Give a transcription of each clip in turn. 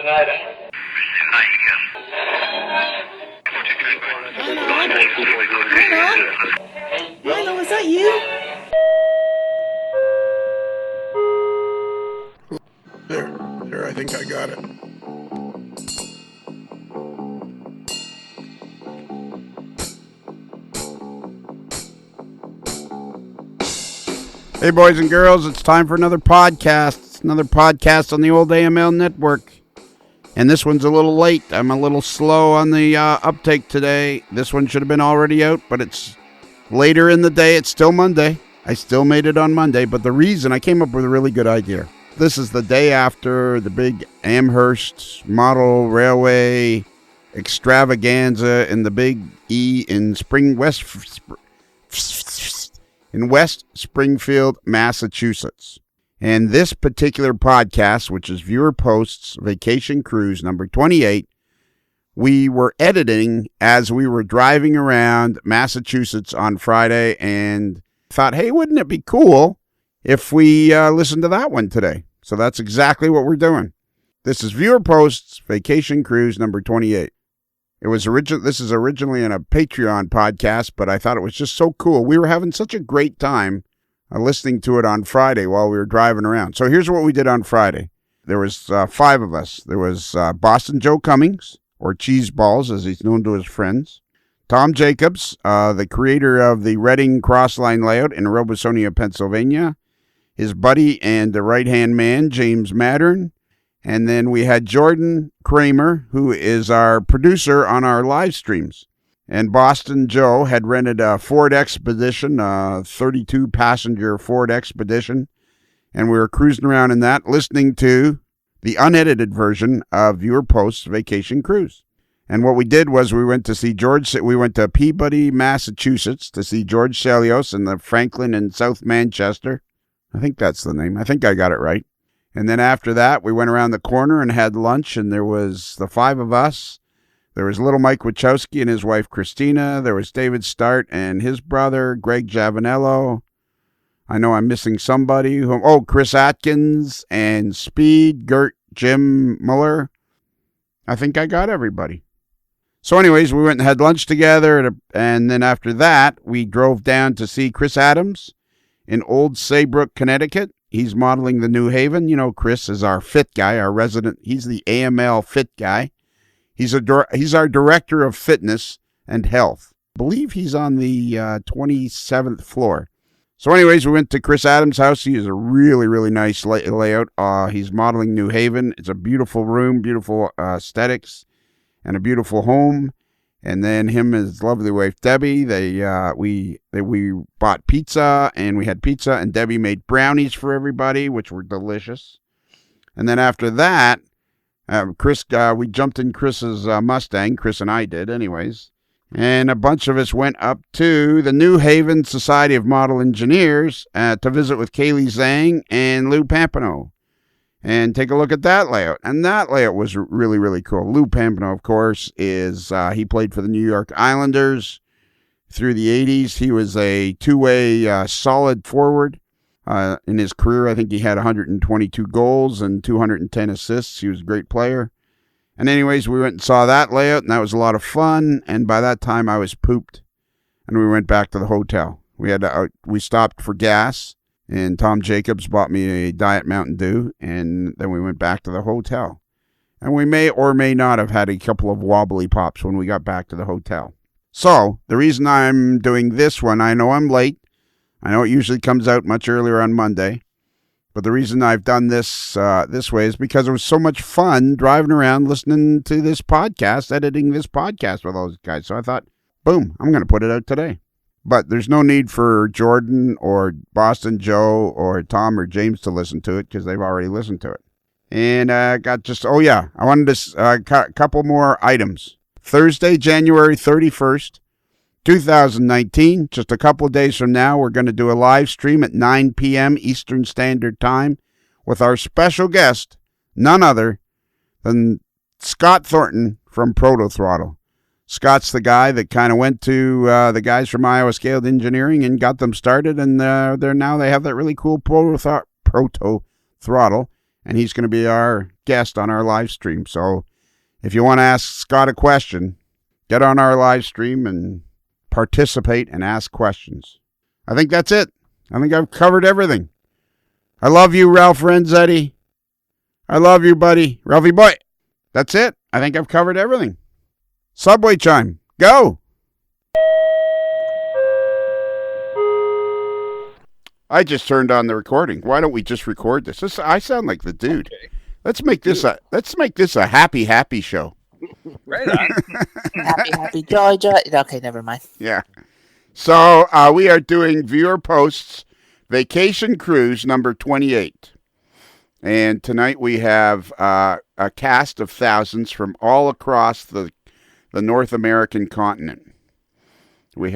tonight, eh? Milo, is that you? There, I think I got it. Hey, boys and girls, it's time for another podcast. It's another podcast on the old AML Network. And this one's a little late. I'm a little slow on the uptake today. This one should have been already out, but it's later in the day. It's still Monday. I still made it on Monday, but the reason I came up with a really good idea. This is the day after the big Amherst Model Railway extravaganza in the Big E in West Springfield, Massachusetts. And this particular podcast, which is ViewerPosts Vacation Cruise number 28, we were editing as we were driving around Massachusetts on Friday and thought, hey, wouldn't it be cool if we listened to that one today? So that's exactly what we're doing. This is ViewerPosts Vacation Cruise number 28. This is originally in a Patreon podcast, but I thought it was just so cool. We were having such a great time listening to it on Friday while we were driving around. So here's what we did on Friday. There was 5 of us. There was Boston Joe Cummings, or Cheese Balls, as he's known to his friends. Tom Jacobs, the creator of the Reading Crossline layout in Robosonia, Pennsylvania. His buddy and the right-hand man, James Mattern. And then we had Jordan Kramer, who is our producer on our live streams. And Boston Joe had rented a Ford Expedition, a 32-passenger Ford Expedition. And we were cruising around in that, listening to the unedited version of ViewerPosts Vacation Cruise. And what we did was we went to Peabody, Massachusetts to see George Selios in the Franklin in South Manchester. I think that's the name. I think I got it right. And then after that, we went around the corner and had lunch, and there was the 5 of us. There was little Mike Wachowski and his wife, Christina. There was David Start and his brother, Greg Javanello. I know I'm missing somebody. Chris Atkins and Speed, Gert, Jim Muller. I think I got everybody. So anyways, we went and had lunch together, and then after that, we drove down to see Chris Adams in Old Saybrook, Connecticut. He's modeling the New Haven. You know, Chris is our fit guy, our resident. He's the AML fit guy. He's our director of fitness and health. I believe he's on the 27th floor. So anyways, we went to Chris Adams' house. He has a really, really nice layout. He's modeling New Haven. It's a beautiful room, beautiful aesthetics, and a beautiful home. And then him and his lovely wife, Debbie, we bought pizza, and we had pizza, and Debbie made brownies for everybody, which were delicious. And then after that, we jumped in Chris's Mustang. Chris and I did, anyways. And a bunch of us went up to the New Haven Society of Model Engineers to visit with Kaylee Zhang and Lou Pampano and take a look at that layout. And that layout was really, really cool. Lou Pampano, of course, he played for the New York Islanders through the 80s. He was a two-way solid forward. In his career, I think he had 122 goals and 210 assists. He was a great player. And anyways, we went and saw that layout, and that was a lot of fun. And by that time, I was pooped, and we went back to the hotel. We stopped for gas, and Tom Jacobs bought me a Diet Mountain Dew, and then we went back to the hotel. And we may or may not have had a couple of wobbly pops when we got back to the hotel. So, the reason I'm doing this one, I know I'm late. I know it usually comes out much earlier on Monday, but the reason I've done this this way is because it was so much fun driving around listening to this podcast, editing this podcast with those guys. So I thought, boom, I'm going to put it out today. But there's no need for Jordan or Boston Joe or Tom or James to listen to it because they've already listened to it. And I wanted to a couple more items. Thursday, January 31st. 2019, just a couple of days from now, we're going to do a live stream at 9 p.m. Eastern Standard Time with our special guest, none other than Scott Thornton from Proto Throttle. Scott's the guy that kind of went to the guys from Iowa Scaled Engineering and got them started, and they have that really cool Proto Throttle. and he's going to be our guest on our live stream. So if you want to ask Scott a question, get on our live stream and participate and ask questions. I think that's it. I think I've covered everything. I love you, Ralph Renzetti. I love you, buddy. Ralphie boy. That's it. I think I've covered everything. Subway chime. Go. I just turned on the recording. Why don't we just record this? I sound like the dude. Okay. Let's make this a happy show. Right on. happy, joy. Okay, never mind. Yeah. So we are doing ViewerPosts Vacation Cruise number 28. And tonight we have a cast of thousands from all across the North American continent. We'll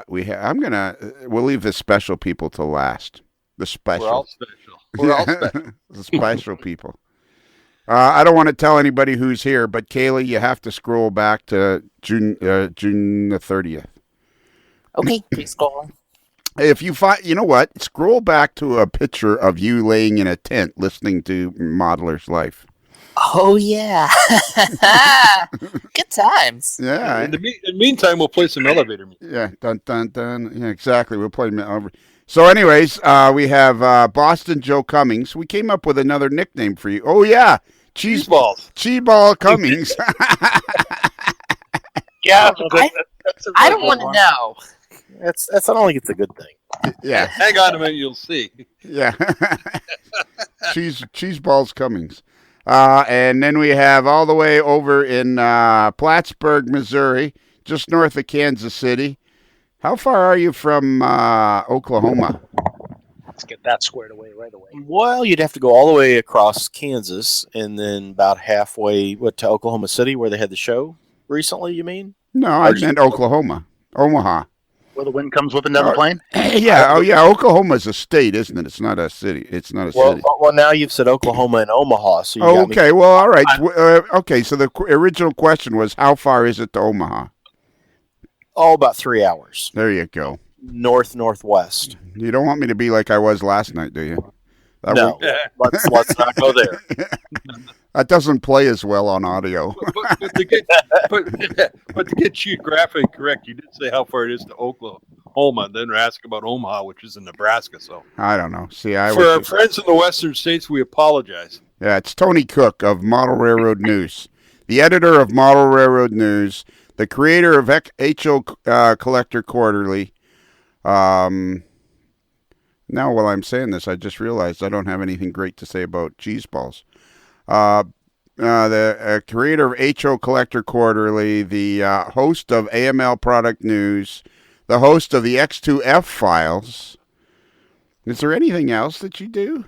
leave the special people to last. The special. We're all special. We're all special. The special people. I don't want to tell anybody who's here, but Kaylee, you have to scroll back to June the 30th. Okay, please scroll. If you find, you know what? Scroll back to a picture of you laying in a tent listening to Modeler's Life. Oh, yeah. Good times. Yeah. In the meantime, we'll play some elevator music. Yeah. Dun, dun, dun. Yeah, exactly. We'll play over. So anyways, we have Boston Joe Cummings. We came up with another nickname for you. Oh, yeah. Cheese balls. Cheeseball Cummings. Yeah. I don't want to know. That's I don't think it's a good thing. Yeah. Hang on a minute, you'll see. Yeah. Cheeseballs Cummings. And then we have all the way over in Plattsburgh, Missouri, just north of Kansas City. How far are you from Oklahoma? Let's get that squared away right away. Well, you'd have to go all the way across Kansas and then about halfway to Oklahoma City where they had the show recently, you mean? No, I meant Oklahoma. Omaha. Where the wind comes whipping down the plane? Yeah. Oh, yeah. Oklahoma's a state, isn't it? It's not a city. It's not a city. Well, now you've said Oklahoma and Omaha. So you got okay. Well, all right. Okay. So the original question was, how far is it to Omaha? Oh, about 3 hours. There you go. Northwest. You don't want me to be like I was last night, do you? No. Let's not go there. That doesn't play as well on audio. But to get geographic correct, you did say how far it is to Oklahoma, then ask about Omaha, which is in Nebraska. So I don't know. See, for our friends in the Western states, we apologize. Yeah, it's Tony Cook of Model Railroad News, the editor of Model Railroad News, the creator of HO Collector Quarterly. Now, while I'm saying this, I just realized I don't have anything great to say about cheese balls. The creator of HO Collector Quarterly, the host of AML Product News, the host of the X2F Files. Is there anything else that you do?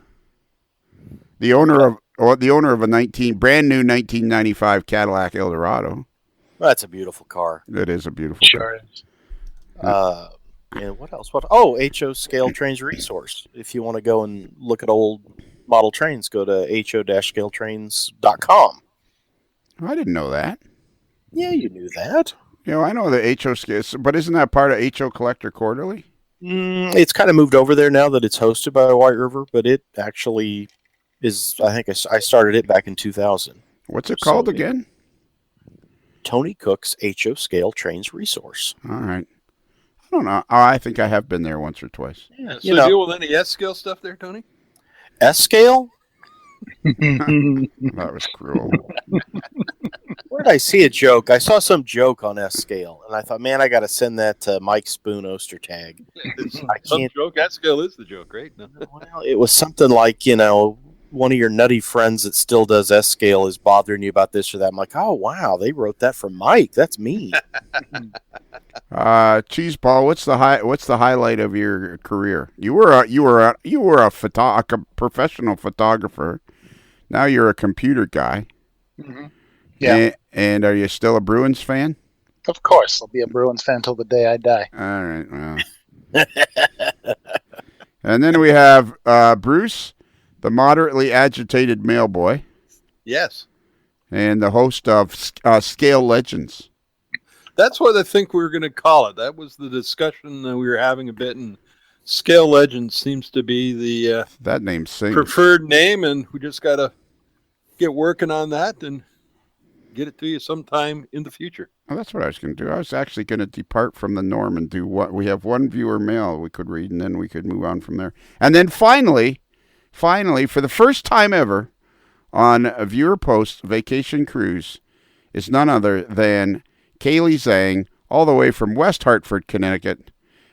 The owner of a brand new 1995 Cadillac Eldorado. Well, that's a beautiful car. It is a beautiful car. Sure is. And what else? HO Scale Trains Resource. If you want to go and look at old model trains, go to ho-scaletrains.com. I didn't know that. Yeah, you knew that. I know the HO scale, but isn't that part of HO Collector Quarterly? It's kind of moved over there now that it's hosted by White River, but it actually is. I think I started it back in 2000. What's it called again? Tony Cook's HO Scale Trains Resource. All right. I don't know. I think I have been there once or twice. Yeah. So deal with any S-scale stuff there, Tony? S-scale? That was cruel. Where did I see a joke? I saw some joke on S-scale, and I thought, man, I got to send that to Mike Spoon Ostertag. Some joke. S-scale is the joke, right? No. Well, it was something like, one of your nutty friends that still does S-scale is bothering you about this or that. I'm like, oh, wow, they wrote that for Mike. That's me. Cheeseball, what's the highlight of your career? You were a professional photographer. Now you're a computer guy. Mm-hmm. Yeah. And are you still a Bruins fan? Of course, I'll be a Bruins fan till the day I die. All right. Well. And then we have Bruce, the moderately agitated mailboy. Yes. And the host of Scale Legends. That's what I think we were going to call it. That was the discussion that we were having a bit, and Scale Legends seems to be the That name sings. preferred name, and we just got to get working on that and get it to you sometime in the future. Well, that's what I was going to do. I was actually going to depart from the norm and do what we have one viewer mail we could read, and then we could move on from there. And then finally, for the first time ever on a Viewer Post Vacation Cruise, is none other than Kaylee Zhang, all the way from West Hartford, Connecticut,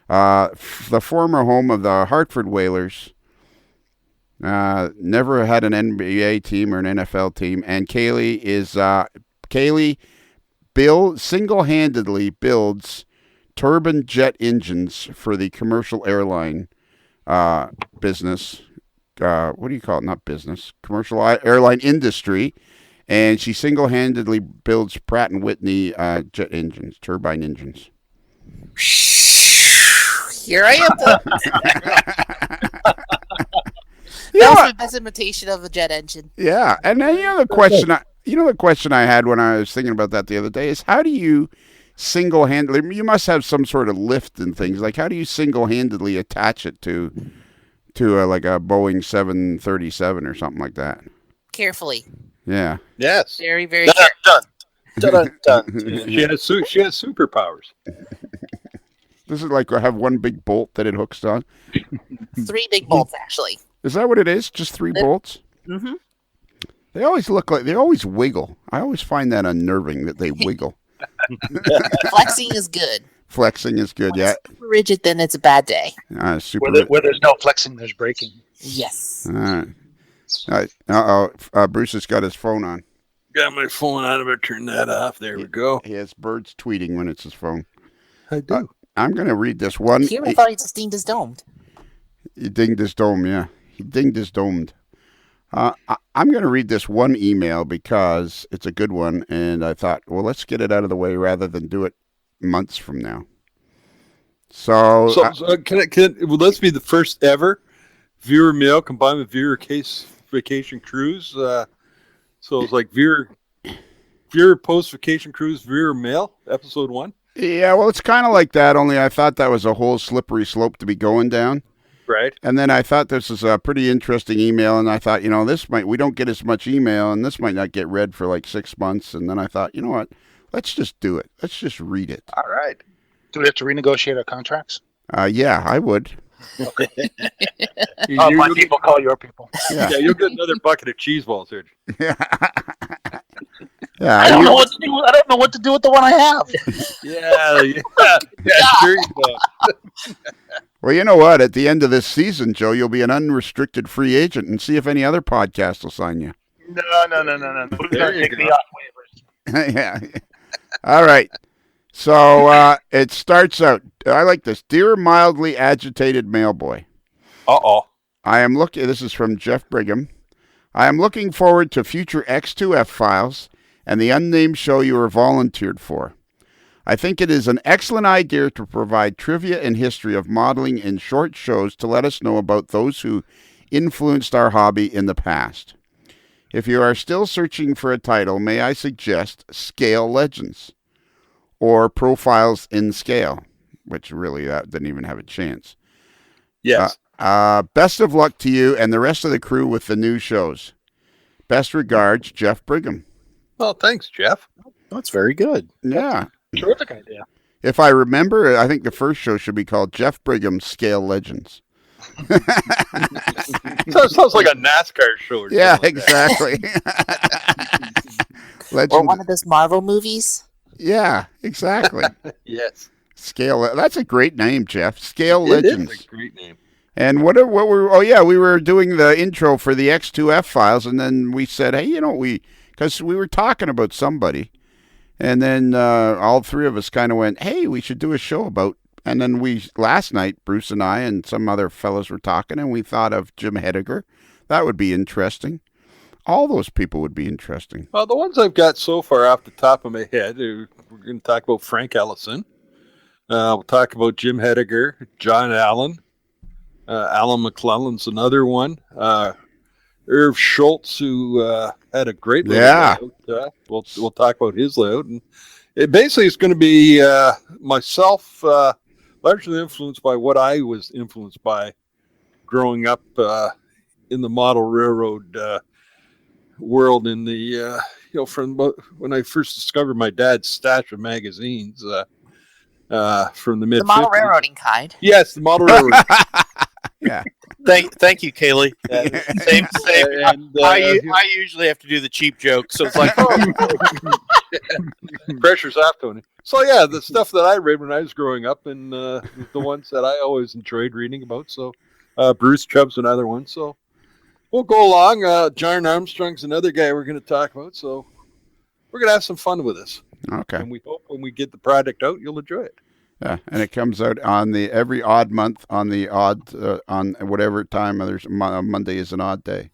the former home of the Hartford Whalers. Never had an NBA team or an NFL team, and Kaylee single-handedly builds turbine jet engines for the commercial airline business. What do you call it? Not business. Commercial airline industry. And she single-handedly builds Pratt & Whitney jet engines, turbine engines. Here I am. That was my best imitation of a jet engine. Yeah, and then the question I had when I was thinking about that the other day is, how do you single-handedly? You must have some sort of lift and things. Like, how do you single-handedly attach it to like a Boeing 737 or something like that? Carefully. Yeah. Yes. Very, very Dun, carefully. dun, dun, dun. She has superpowers. This is like I have one big bolt that it hooks on. 3 big bolts, actually. Is that what it is? Just 3 bolts? Mm-hmm. They always wiggle. I always find that unnerving that they wiggle. Flexing is good. Flexing is good, When yeah. it's super rigid, then it's a bad day. Where there's no flexing, there's breaking. Yes. All right. Bruce has got his phone on. Got my phone on. I'm going to turn that off. There we go. He has birds tweeting when it's his phone. I do. I'm going to read this one. Here, I thought he just dinged his domed. He dinged his dome, yeah. He dinged his domed. I'm going to read this one email because it's a good one, and I thought, well, let's get it out of the way rather than do it months from now. So Will this be the first ever viewer mail combined with viewer case vacation cruise? So it's like viewer post vacation cruise viewer mail episode 1. Yeah, well, it's kind of like that. Only I thought that was a whole slippery slope to be going down. Right. And then I thought this was a pretty interesting email, and I thought, we don't get as much email, and this might not get read for like 6 months. And then I thought, you know what? Let's just do it. Let's just read it. All right. Do we have to renegotiate our contracts? Yeah, I would. My people call your people. Yeah. Yeah, you'll get another bucket of cheese balls here. Yeah. I don't know what to do. I don't know what to do with the one I have. Yeah, sure you don't. Well, you know what? At the end of this season, Joe, you'll be an unrestricted free agent, and see if any other podcast will sign you. No. Who's There going to you take go. me off waivers? Yeah. All right. So it starts out. I like this. Dear mildly agitated mailboy. Uh-oh. This is from Jeff Brigham. I am looking forward to future X2F files and the unnamed show you are volunteered for. I think it is an excellent idea to provide trivia and history of modeling in short shows to let us know about those who influenced our hobby in the past. If you are still searching for a title, may I suggest Scale Legends or Profiles in Scale, which really didn't even have a chance. Yes. Best of luck to you and the rest of the crew with the new shows. Best regards, Jeff Brigham. Well, thanks, Jeff. That's very good. Yeah. Terrific idea. If I remember, I think the first show should be called Jeff Brigham Scale Legends. Sounds like a NASCAR show. Or Yeah, something like that. exactly. Or one of those Marvel movies. Yeah, exactly. Yes. Scale. That's a great name, Jeff. Scale It Legends. is a great name. And what were? Oh yeah, we were doing the intro for the X2F files, and then we said, hey, because we were talking about somebody, and then all 3 of us kind of went, hey, we should do a show about. And then last night, Bruce and I and some other fellows were talking, and we thought of Jim Hediger. That would be interesting. All those people would be interesting. Well, the ones I've got so far off the top of my head, we're going to talk about Frank Ellison. We'll talk about Jim Hediger, John Allen. Alan McClellan's another one. Irv Schultz, who had a great little layout. We'll talk about his layout. And it basically is going to be myself, largely influenced by what I was influenced by growing up in the model railroad world. In the from when I first discovered my dad's stash of magazines from the mid The model 50s. railroading kind. Yes, the model railroad. Yeah. Thank you, Kaylee. Same. And I usually have to do the cheap joke, so it's like, pressure's off, Tony. So yeah, the stuff that I read when I was growing up, and the ones that I always enjoyed reading about. So Bruce Chubb's another one. So we'll go along. John Armstrong's another guy we're going to talk about. So we're going to have some fun with this. Okay. And we hope when we get the product out, you'll enjoy it. Yeah, and it comes out on the every odd month on the odd on whatever time. There's Monday is an odd day.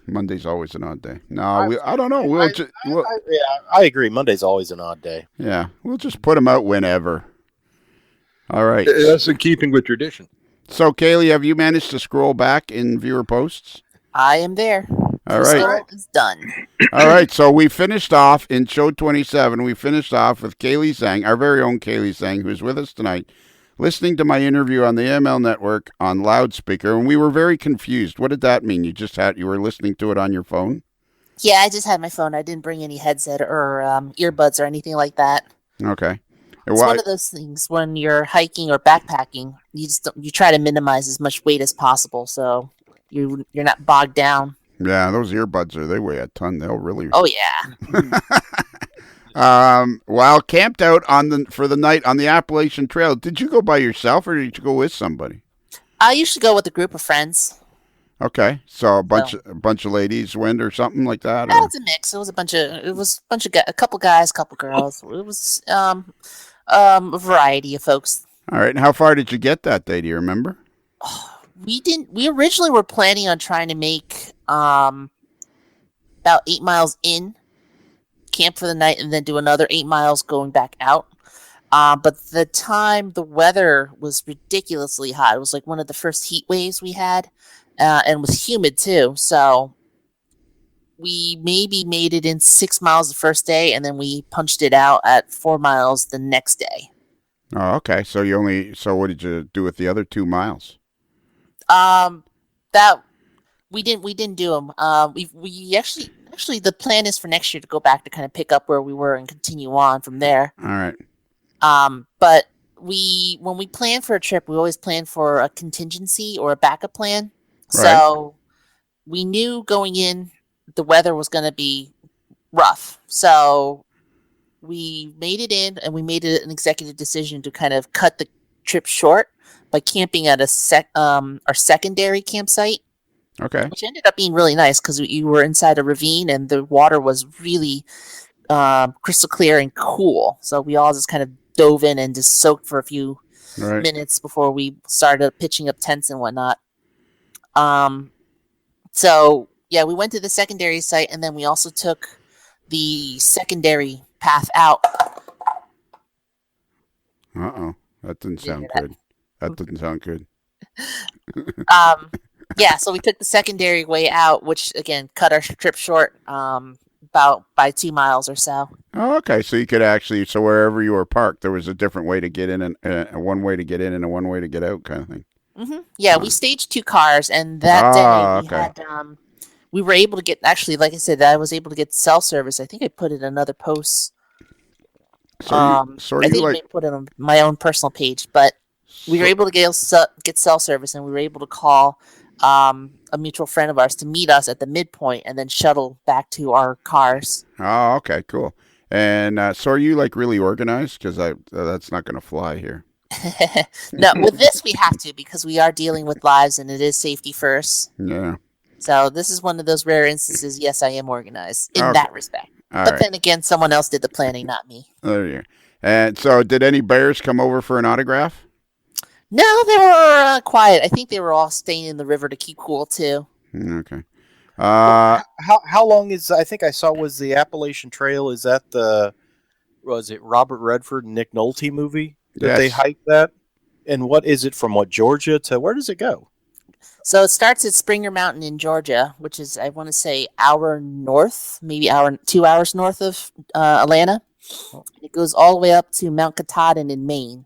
Monday's always an odd day. No, I don't know. I agree. Monday's always an odd day. Yeah, we'll just put them out whenever. All right. That's in keeping with tradition. So, Kaylee, have you managed to scroll back in viewer posts? I am there. All right. Scroll is done. All right. So we finished off in show 27. We finished off with Kaylee Zhang, our very own Kaylee Zhang, who's with us tonight, listening to my interview on the AML Network on loudspeaker, and we were very confused. What did that mean? You were listening to it on your phone? Yeah, I just had my phone. I didn't bring any headset or earbuds or anything like that. Okay. It's one of those things when you're hiking or backpacking, you try to minimize as much weight as possible, so you're not bogged down. Yeah, those earbuds they weigh a ton. They'll really. Oh yeah. While camped out for the night on the Appalachian Trail, did you go by yourself or did you go with somebody? I usually go with a group of friends. Okay, so a bunch of ladies went or something like that. Yeah, it's a mix. It was a bunch of a couple guys, couple girls. It was a variety of folks. All right, and how far did you get that day? Do you remember? We didn't. We originally were planning on trying to make about 8 miles in, camp for the night, and then do another 8 miles going back out. But the weather was ridiculously hot. It was like one of the first heat waves we had, and was humid too. So we maybe made it in 6 miles the first day, and then we punched it out at 4 miles the next day. Oh, okay. So what did you do with the other 2 miles? That we didn't do them. We actually the plan is for next year to go back to kind of pick up where we were and continue on from there. All right. But when we plan for a trip, we always plan for a contingency or a backup plan. Right. So we knew going in the weather was going to be rough. So we made it in, and we made it an executive decision to kind of cut the trip short by camping at our secondary campsite. Okay. Which ended up being really nice because you were inside a ravine and the water was really crystal clear and cool. So we all just kind of dove in and just soaked for a few minutes before we started pitching up tents and whatnot. So yeah, we went to the secondary site, and then we also took the secondary path out. Uh-oh. That didn't sound good. That didn't sound good. Yeah, so we took the secondary way out, which again cut our trip short about by 2 miles or so. Oh, okay. So you could so wherever you were parked, there was a different way to get in, and one way to get in and a one way to get out, kind of thing. Mm-hmm. Yeah, we staged 2 cars, and that day we were able to get. Actually, like I said, I was able to get cell service. I think I put it in another post. I think I put it on my own personal page, but we were able to get cell service, and we were able to call a mutual friend of ours to meet us at the midpoint and then shuttle back to our cars. Oh, okay, cool. And so are you really organized? Because that's not going to fly here. No, with this we have to, because we are dealing with lives and it is safety first. Yeah. So this is one of those rare instances. Yes, I am organized in that respect. Then again, someone else did the planning, not me. There you go. And so did any bears come over for an autograph? No, they were quiet. I think they were all staying in the river to keep cool too. Okay. How long is, I think I saw, was the Appalachian Trail? Is that was it Robert Redford and Nick Nolte movie that they hiked that? And what is it from Georgia to where does it go? So it starts at Springer Mountain in Georgia, which is, I want to say, hour north, maybe 2 hours north of Atlanta. It goes all the way up to Mount Katahdin in Maine.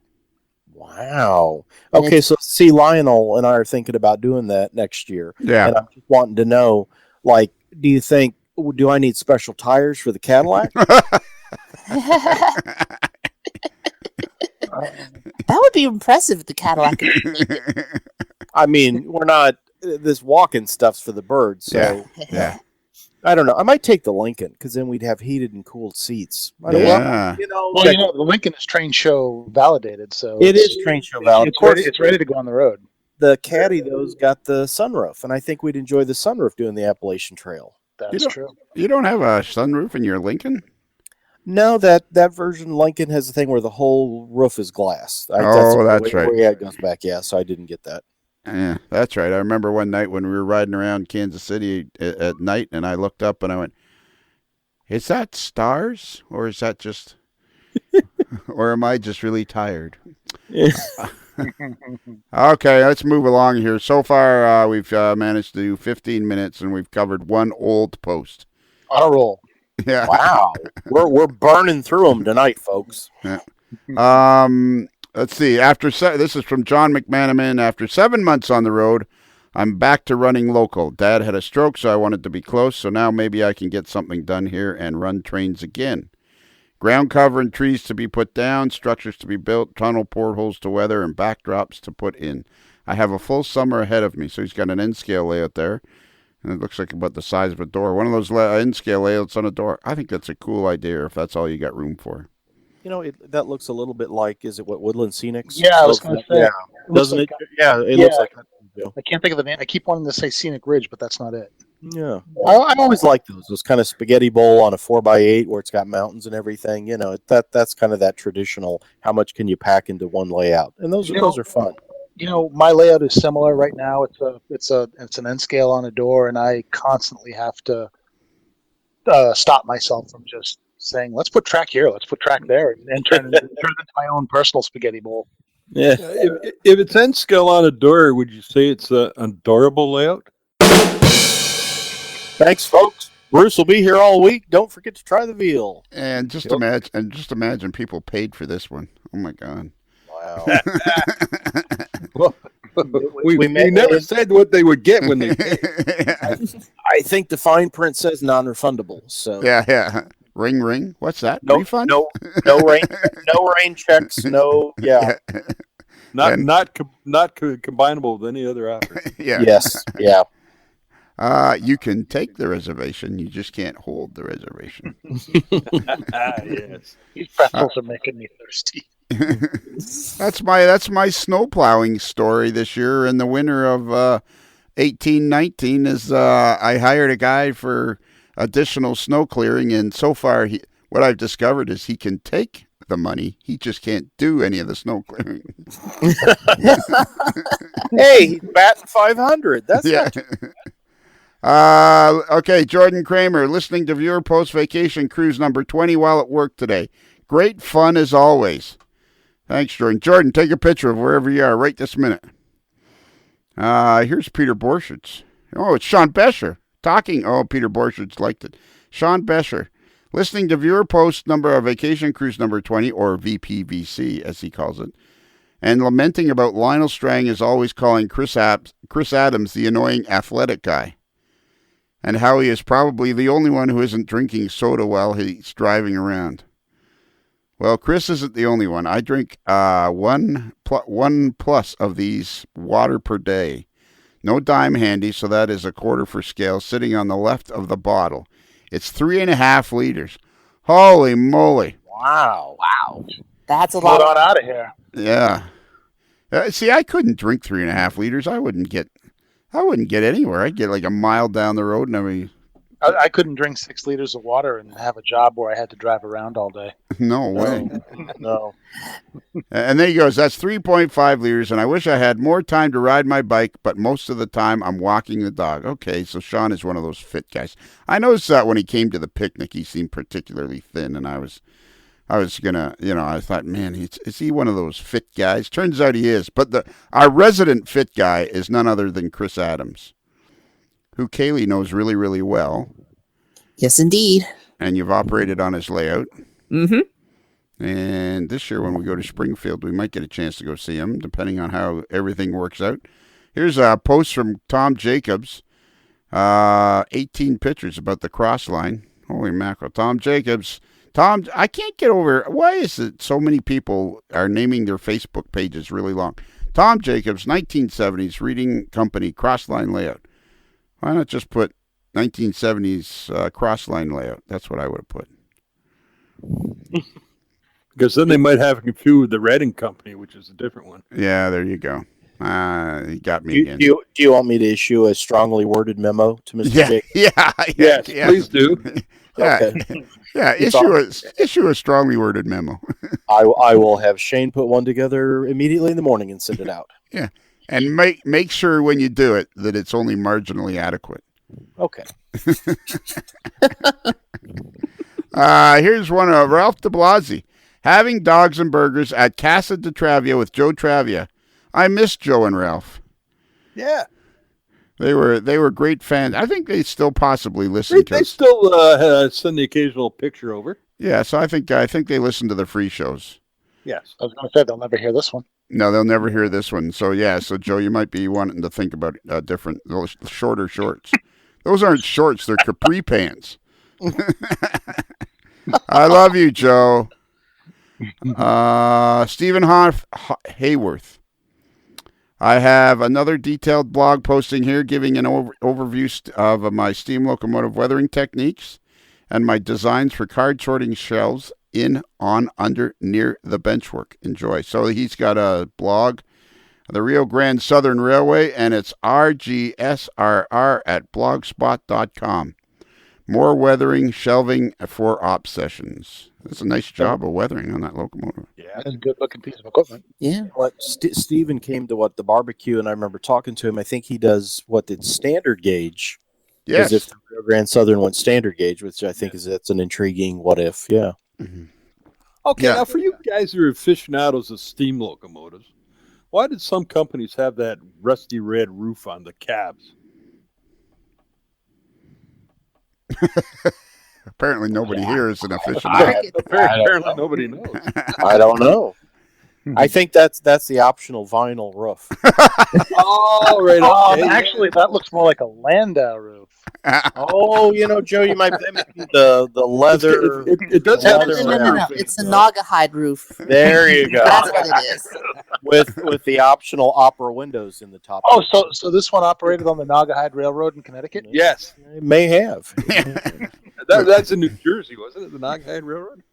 Wow. And Okay, it's- so see, Lionel and I are thinking about doing that next year. Yeah. And I'm just wanting to know, like, do I need special tires for the Cadillac? that would be impressive if the Cadillac could make it. I mean, we're not, this walking stuff's for the birds. So Yeah. I don't know. I might take the Lincoln because then we'd have heated and cooled seats. I don't Yeah. Well, you know, the Lincoln is train show validated, so it is train show valid. Of It's course, ready, it's ready to go on the road. the Caddy, though's got the sunroof, and I think we'd enjoy the sunroof doing the Appalachian Trail. That's true. You don't have a sunroof in your Lincoln? No, that version Lincoln has a thing where the whole roof is glass. That's right. Yeah, it goes back. Yeah, so I didn't get that. Yeah, that's right. I remember one night when we were riding around Kansas City at night, and I looked up and I went, "Is that stars, or is that just, or am I just really tired?" Okay, let's move along here. So far, we've managed to do 15 minutes, and we've covered one old post. On a roll. Yeah. Wow, we're burning through them tonight, folks. Let's see. This is from John McManaman. After 7 months on the road, I'm back to running local. Dad had a stroke, so I wanted to be close. So now maybe I can get something done here and run trains again. Ground cover and trees to be put down, structures to be built, tunnel portholes to weather, and backdrops to put in. I have a full summer ahead of me. So he's got an N-scale layout there, and it looks like about the size of a door. One of those N-scale layouts on a door. I think that's a cool idea if that's all you got room for. You know, that looks a little bit like, is it what, Woodland Scenics? Yeah, I was going to say. Yeah, doesn't it? Yeah, it looks like that. I can't think of the name. I keep wanting to say Scenic Ridge, but that's not it. Yeah, I always like those kind of spaghetti bowl on a 4x8 where it's got mountains and everything. You know, that's kind of that traditional. How much can you pack into one layout? And those are fun. You know, my layout is similar right now. It's an N scale on a door, and I constantly have to stop myself from just saying, "Let's put track here, let's put track there," and turn it into my own personal spaghetti bowl. Yeah. If it's N scale on a door, would you say it's an adorable layout? Thanks, folks. Bruce will be here all week. Don't forget to try the veal. And just imagine people paid for this one. Oh my God. Wow. We never said what they would get when they paid. I think the fine print says non-refundable. So Yeah. Ring, ring. What's that? no, Refund? no rain checks. No, yeah. Not combinable with any other offer. Yeah. Yes, yeah. You can take the reservation. You just can't hold the reservation. Yes. These pretzels are making me thirsty. That's my snow plowing story this year. In the winter of 1819, is I hired a guy for additional snow clearing, and so far, what I've discovered is he can take the money. He just can't do any of the snow clearing. Hey, he's batting 500. That's Yeah. Okay, Jordan Kramer, listening to Viewer Post Vacation Cruise number 20 while at work today. Great fun as always. Thanks, Jordan. Jordan, take a picture of wherever you are right this minute. Here's Peter Borschitz. Oh, it's Sean Besher talking. Oh, Peter Borschitz liked it. Sean Besher, listening to Viewer Post number of Vacation Cruise number 20, or VPVC as he calls it, and lamenting about Lionel Strang is always calling Chris Adams the annoying athletic guy, and how he is probably the only one who isn't drinking soda while he's driving around. Well, Chris isn't the only one. I drink 1+ of these water per day. No dime handy, so that is a quarter for scale, sitting on the left of the bottle. It's 3.5 liters. Holy moly. wow. That's a Get on lot. out of here. Yeah. See, I couldn't drink 3.5 liters. I wouldn't get anywhere. I'd get like a mile down the road and I couldn't drink 6 liters of water and have a job where I had to drive around all day. no way. No. And then he goes, that's 3.5 liters, and I wish I had more time to ride my bike, but most of the time I'm walking the dog. Okay, so Sean is one of those fit guys. I noticed that when he came to the picnic, he seemed particularly thin, and I was gonna, I thought, man, is he one of those fit guys? Turns out he is. But our resident fit guy is none other than Chris Adams, who Kaylee knows really, really well. Yes, indeed. And you've operated on his layout. Mm-hmm. And this year, when we go to Springfield, we might get a chance to go see him, depending on how everything works out. Here's a post from Tom Jacobs. 18 pictures about the cross line. Holy mackerel. Tom Jacobs. Tom, I can't get over, why is it so many people are naming their Facebook pages really long? Tom Jacobs, 1970s reading company crossline layout. Why not just put 1970s crossline layout? That's what I would have put. Because then they might have confused with the Reading Company, which is a different one. Yeah, there you go. He got me again. Do you want me to issue a strongly worded memo to Mr. Jacobs? Yes, please do. Yeah, Okay. yeah. Issue a strongly worded memo. I will have Shane put one together immediately in the morning and send it out. Yeah, and make sure when you do it that it's only marginally adequate. Okay. Here's one of Ralph de Blasi. Having dogs and burgers at Casa de Travia with Joe Travia. I miss Joe and Ralph. Yeah. They were great fans. I think they still possibly listen to us. They still send the occasional picture over. Yeah, so I think they listen to the free shows. Yes. I was going to say they'll never hear this one. No, they'll never hear this one. So yeah, so Joe, you might be wanting to think about different, those shorter shorts. Those aren't shorts; they're capri pants. I love you, Joe. Stephen Hayworth. I have another detailed blog posting here giving an overview of my steam locomotive weathering techniques and my designs for card sorting shelves in, on, under, near the benchwork. Enjoy. So he's got a blog, the Rio Grande Southern Railway, and it's rgsrr@blogspot.com. More weathering, shelving for op sessions. That's a nice job of weathering on that locomotive. Yeah, and good looking piece of equipment. Yeah. Stephen came to the barbecue, and I remember talking to him. I think he does it's standard gauge. Yes. As if the Rio Grande Southern went standard gauge, which I think that's an intriguing what if. Yeah. Mm-hmm. Okay, Yeah. now for you guys who are aficionados of steam locomotives, why did some companies have that rusty red roof on the cabs? Apparently nobody here is an aficionado. Apparently nobody knows. I don't know. I think that's the optional vinyl roof. Oh, right. Okay. Actually, that looks more like a Landau roof. Oh, Joe, you might be the leather. It does have leather No. roof. It's the Naugahyde roof. There you go. That's what it is. with the optional opera windows in the top. Oh, so this one operated on the Naugahyde Railroad in Connecticut? Yes. It may have. That's in New Jersey, wasn't it? The Naugahyde Railroad?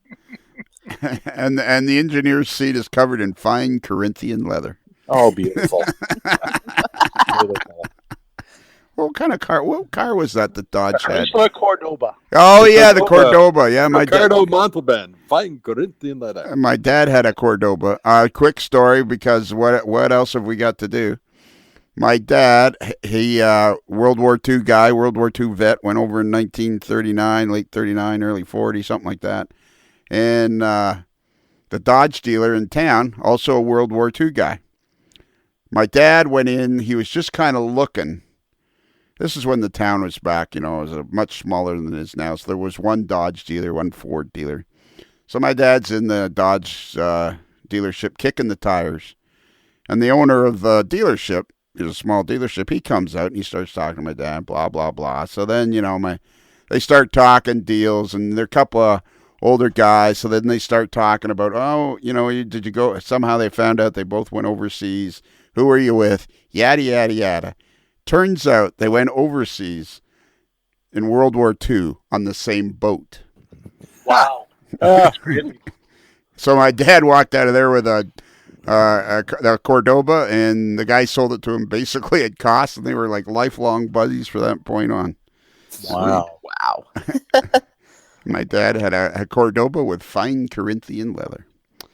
and the engineer's seat is covered in fine Corinthian leather. Oh, beautiful. What car was that Dodge had? Chrysler Cordoba. Oh yeah, the Cordoba. Yeah, Ricardo Montalban, fine Corinthian leather. my dad had a Cordoba. Quick story, because what else have we got to do? My dad, he World War II guy, World War II vet, went over in 1939, late 39, early 40, something like that. And the Dodge dealer in town, also a World War II guy. My dad went in, he was just kind of looking. This is when the town was back, it was much smaller than it is now. So there was one Dodge dealer, one Ford dealer. So my dad's in the Dodge dealership kicking the tires. And the owner of the dealership, is a small dealership, he comes out and he starts talking to my dad, blah, blah, blah. So then, they start talking deals, and they're a couple of older guys. So then they start talking about, did you go? Somehow they found out they both went overseas. Who are you with? Yada, yada, yada. Turns out they went overseas in World War II on the same boat. Wow. That's crazy. So my dad walked out of there with a Cordoba, and the guy sold it to him basically at cost, and they were like lifelong buddies from that point on. Wow. My dad had a Cordoba with fine Corinthian leather.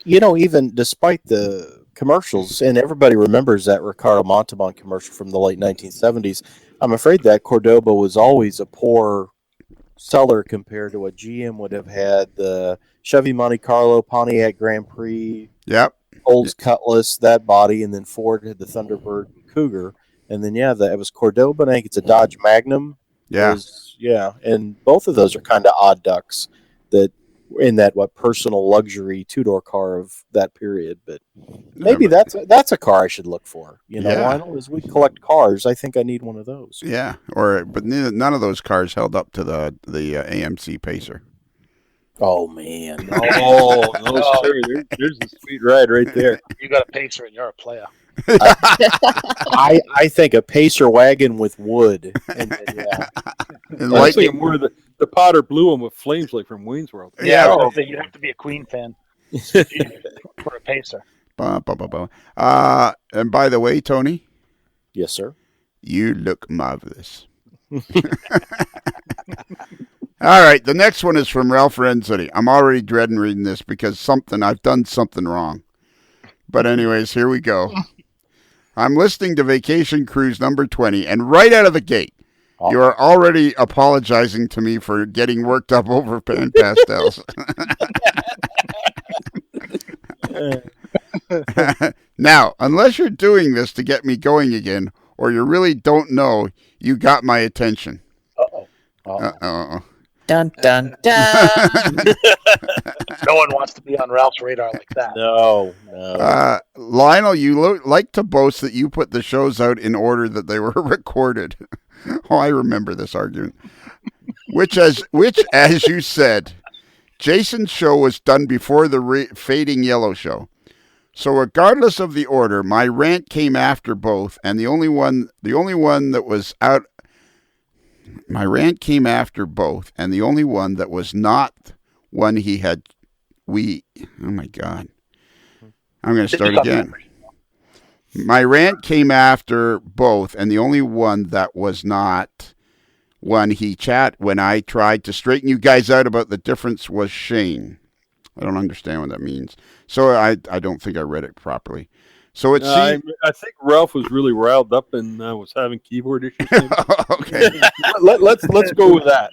Even despite the commercials, and everybody remembers that Ricardo Montalban commercial from the late 1970s, I'm afraid that Cordoba was always a poor seller compared to what GM would have had. The Chevy Monte Carlo, Pontiac Grand Prix, Yep. Olds Cutlass, that body, and then Ford had the Thunderbird and Cougar. And then, it was Cordoba, and I think it's a Dodge Magnum. Yeah. And both of those are kind of odd ducks that in that personal luxury 2-door car of that period. But maybe Yeah, that's a car I should look for. Yeah. Lionel, as we collect cars, I think I need one of those. Yeah, but none of those cars held up to the AMC Pacer. Oh man! Oh, no, sir. There's a sweet ride right there. You got a pacer and you're a player. I think a Pacer wagon with wood. And yeah. And I was like, thinking more of the powder blue one with flames like from Wayne's World. Yeah. You have to be a Queen fan for a pacer. and by the way, Tony, Yes, sir. you look marvelous. All right, the next one is from Ralph Renzity. I'm already dreading reading this because I've done something wrong. But anyways, here we go. I'm listening to Vacation Cruise number 20, and right out of the gate, you are already apologizing to me for getting worked up over pan pastels. Now, unless you're doing this to get me going again, or you really don't know, you got my attention. Uh-oh. Dun dun dun. No one wants to be on Ralph's radar like that. No. Lionel, you like to boast that you put the shows out in order that they were recorded. Oh, I remember this argument. Which, as you said, Jason's show was done before the Fading Yellow show. So regardless of the order, my rant came after both, and the only one that was out. My rant came after both, and the only one that was not one he had. Oh my God! I'm going to start again. My rant came after both, and the only one that was not one when I tried to straighten you guys out about the difference was Shane. I don't understand what that means. So I don't think I read it properly. So it seems... I think Ralph was really riled up and was having keyboard issues. Okay. Let's go with that.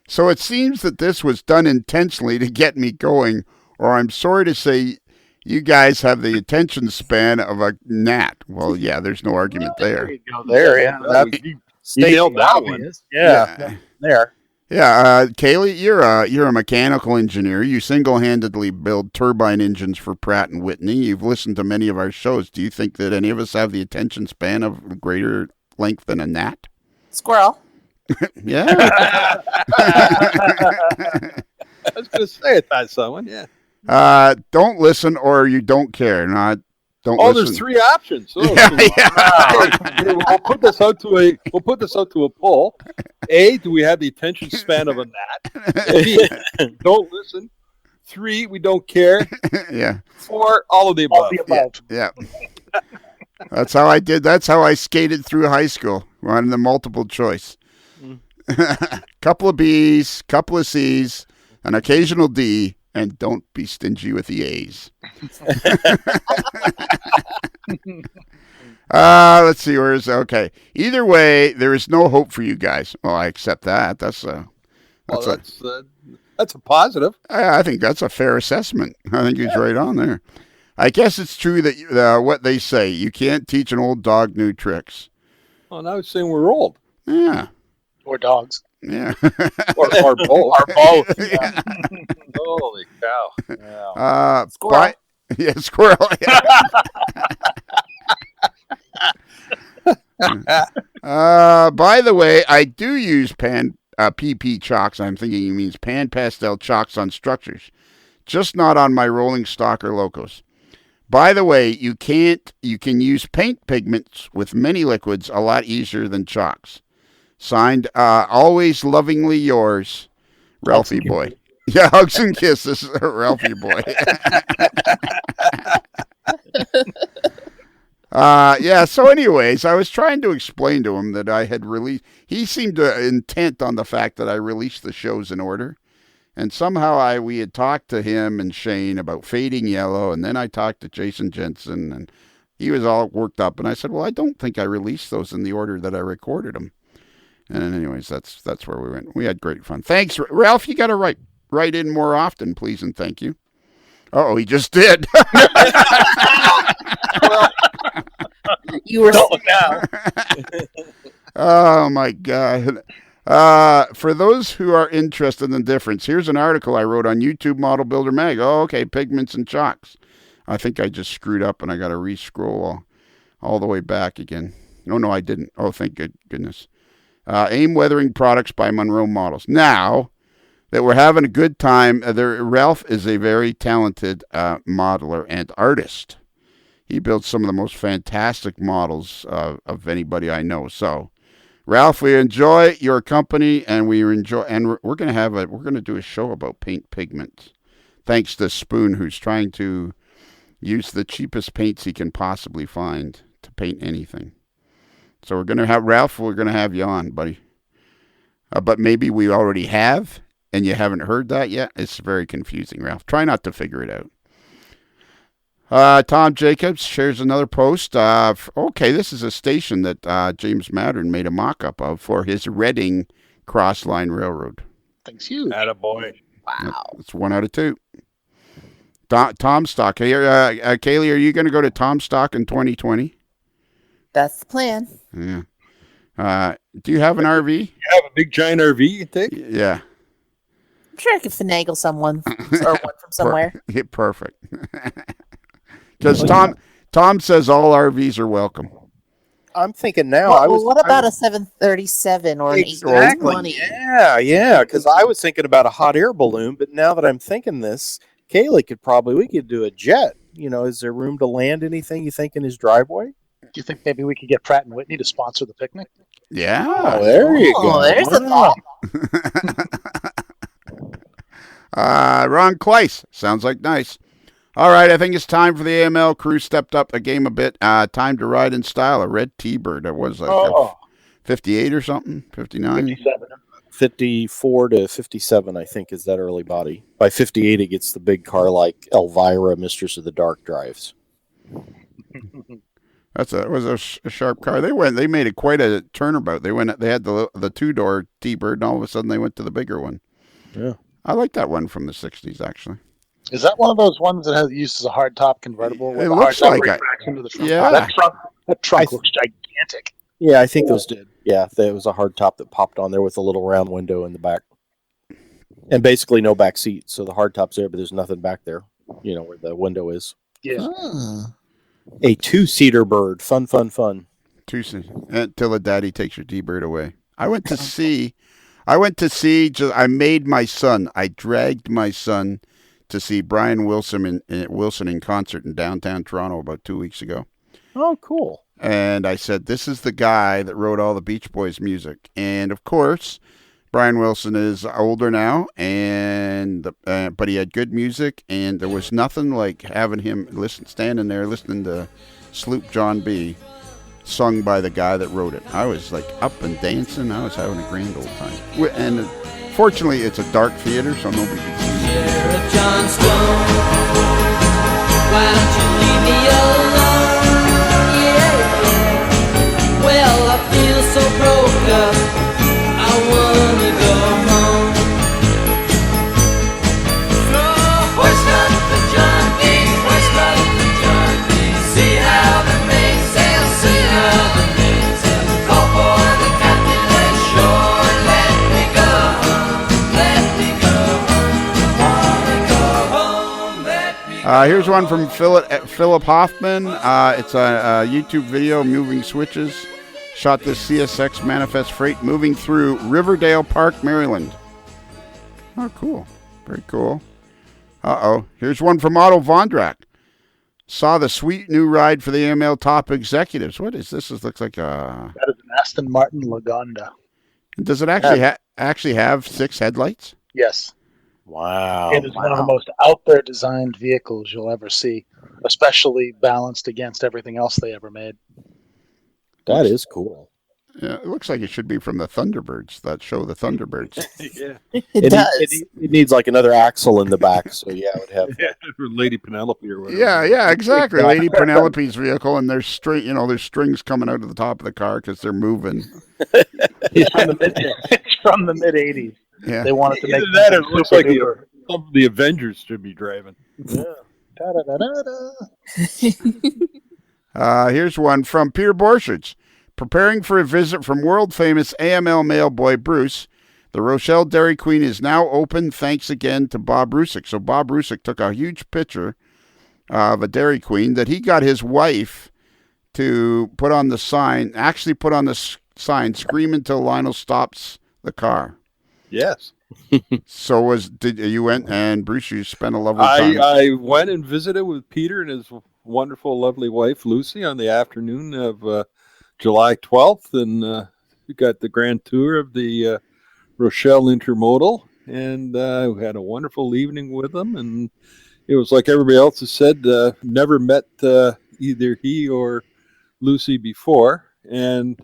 So it seems that this was done intentionally to get me going, or I'm sorry to say you guys have the attention span of a gnat. Well, yeah, there's no argument there. There you go. There, yeah. You nailed that one. Yeah. There. Yeah, Kaylee, you're a mechanical engineer. You single-handedly build turbine engines for Pratt and Whitney. You've listened to many of our shows. Do you think that any of us have the attention span of greater length than a gnat? Squirrel. Yeah. I was going to say it, that someone. Yeah. Don't listen or you don't care. Not don't. Oh, listen. there's 3 options. Oh, Yeah. We'll put this out to a poll. A, do we have the attention span of a gnat? B, don't listen. 3, we don't care. Yeah. 4, all of the above. All the above. Yeah. That's how I did. That's how I skated through high school on the multiple choice. Couple of B's, couple of C's, an occasional D, and don't be stingy with the A's. Let's see. Okay. Either way, there is no hope for you guys. Well, I accept that. That's a positive. I think that's a fair assessment. I think he's right on there. I guess it's true that what they say, you can't teach an old dog new tricks. Oh, now it's saying we're old. Yeah. Or dogs. Yeah. Or both. Or both. Yeah. Holy cow. Yeah. Squirrel. Squirrel. By the way, I do use PP chalks. I'm thinking he means pan pastel chalks on structures, just not on my rolling stock or locos. By the way, you can use paint pigments with many liquids a lot easier than chalks. Signed, always lovingly yours, Ralphie Boy. Yeah, hugs and kisses, Ralphie Boy. So anyways, I was trying to explain to him that I had released... He seemed intent on the fact that I released the shows in order. And somehow we had talked to him and Shane about Fading Yellow, and then I talked to Jason Jensen, and he was all worked up. And I said, well, I don't think I released those in the order that I recorded them. And anyways, that's where we went. We had great fun. Thanks, Ralph. You got to write in more often, please, and thank you. Oh, he just did. You were Don't look now. Oh my God. For those who are interested in the difference, here's an article I wrote on YouTube Model Builder Mag. Oh, okay, pigments and chalks. I think I just screwed up and I got to re-scroll all the way back again. No, I didn't. Oh, thank goodness. AIM Weathering Products by Monroe Models. Now that we're having a good time, Ralph is a very talented modeler and artist. He builds some of the most fantastic models of anybody I know. So, Ralph, we enjoy your company, and we're going to do a show about paint pigments. Thanks to Spoon, who's trying to use the cheapest paints he can possibly find to paint anything. So we're going to have Ralph. We're going to have you on, buddy. But maybe we already have, and you haven't heard that yet. It's very confusing, Ralph. Try not to figure it out. Tom Jacobs shares another post. Okay, this is a station that James Mattern made a mock-up of for his Reading Cross Line Railroad. Thanks, huge. Attaboy. Wow. It's 1 out of 2. Tom Stock. Hey, Kaylee, are you going to go to Tom Stock in 2020? That's the plan. Yeah. Do you have an RV? You have a big giant RV you take? Yeah. I'm sure I could finagle someone or one from somewhere. Perfect. Because Tom says all RVs are welcome. I'm thinking now. What about a 737 or an exactly? A320? Yeah. Because I was thinking about a hot air balloon, but now that I'm thinking this, Kaylee we could do a jet. Is there room to land anything you think in his driveway? Do you think maybe we could get Pratt & Whitney to sponsor the picnic? Yeah. Oh, there you go. There's a thought. Ron Kleiss. Sounds like nice. All right, I think it's time for the AML crew stepped up the game a bit. Time to ride in style. A red T-Bird. That was like 58 or something? 59? 57. 54 to 57, I think, is that early body. By 58, it gets the big car like Elvira, Mistress of the Dark drives. It was a sharp car. They made it quite a turnabout. They had the 2-door T-Bird, and all of a sudden they went to the bigger one. Yeah. I like that one from the 60s, actually. Is that one of those ones that has used as a hardtop convertible? It looks like it. Into the trunk? Yeah. That trunk looks gigantic. Yeah, I think those did. Yeah, there was a hardtop that popped on there with a little round window in the back. And basically no back seat. So the hardtop's there, but there's nothing back there, where the window is. Yeah. A 2-seater bird. Fun. 2-seater. Until the daddy takes your T-Bird away. I made my son. I dragged my son to see Brian Wilson in concert in downtown Toronto about 2 weeks ago. Oh, cool. And I said, this is the guy that wrote all the Beach Boys music. And, of course, Brian Wilson is older now, but he had good music, and there was nothing like having him standing there listening to Sloop John B. sung by the guy that wrote it. I was like up and dancing. I was having a grand old time. And fortunately, it's a dark theater, so nobody could see me. Sheriff John Stone, why don't you leave me alone? Yeah. Well, I feel so broke up, I wanna go home. Throw hoist up the John B, hoist up the John B. See how the mainsail, see how the mainsail. Call for the captain ashore, let me go home, let me go home. Wanna go home, let me go home. Here's one from Philip Hoffman. It's a YouTube video, Moving Switches. Shot this CSX Manifest Freight moving through Riverdale Park, Maryland. Oh, cool. Very cool. Here's one from Otto Vondrak. Saw the sweet new ride for the AML top executives. What is this? This looks like a... That is an Aston Martin Lagonda. Does it actually have 6 headlights? Yes. Wow. It is one of the most out there designed vehicles you'll ever see, especially balanced against everything else they ever made. That is cool. Yeah, it looks like it should be from the Thunderbirds, that show, The Thunderbirds. Yeah. It does. It needs like another axle in the back, so yeah, it would have. Yeah, or Lady Penelope or whatever. Yeah, exactly. Lady Penelope's vehicle, and there's there's strings coming out of the top of the car because they're moving. It's from the mid '80s. Yeah. They wanted to make Either that or it looks like super some of the Avengers should be driving. duper. Yeah. Da-da-da-da-da. Here's one from Peter Borchert. Preparing for a visit from world-famous AML mailboy Bruce, the Rochelle Dairy Queen is now open thanks again to Bob Rusick. So Bob Rusick took a huge picture of a Dairy Queen that he got his wife to put on the sign, actually put on the sign, "Scream until Lionel stops the car." Yes. So did you went and Bruce, you spent a lovely time? I went and visited with Peter and his wonderful, lovely wife, Lucy, on the afternoon of July 12th. And we got the grand tour of the Rochelle Intermodal. And we had a wonderful evening with them. And it was like everybody else has said, never met either he or Lucy before. And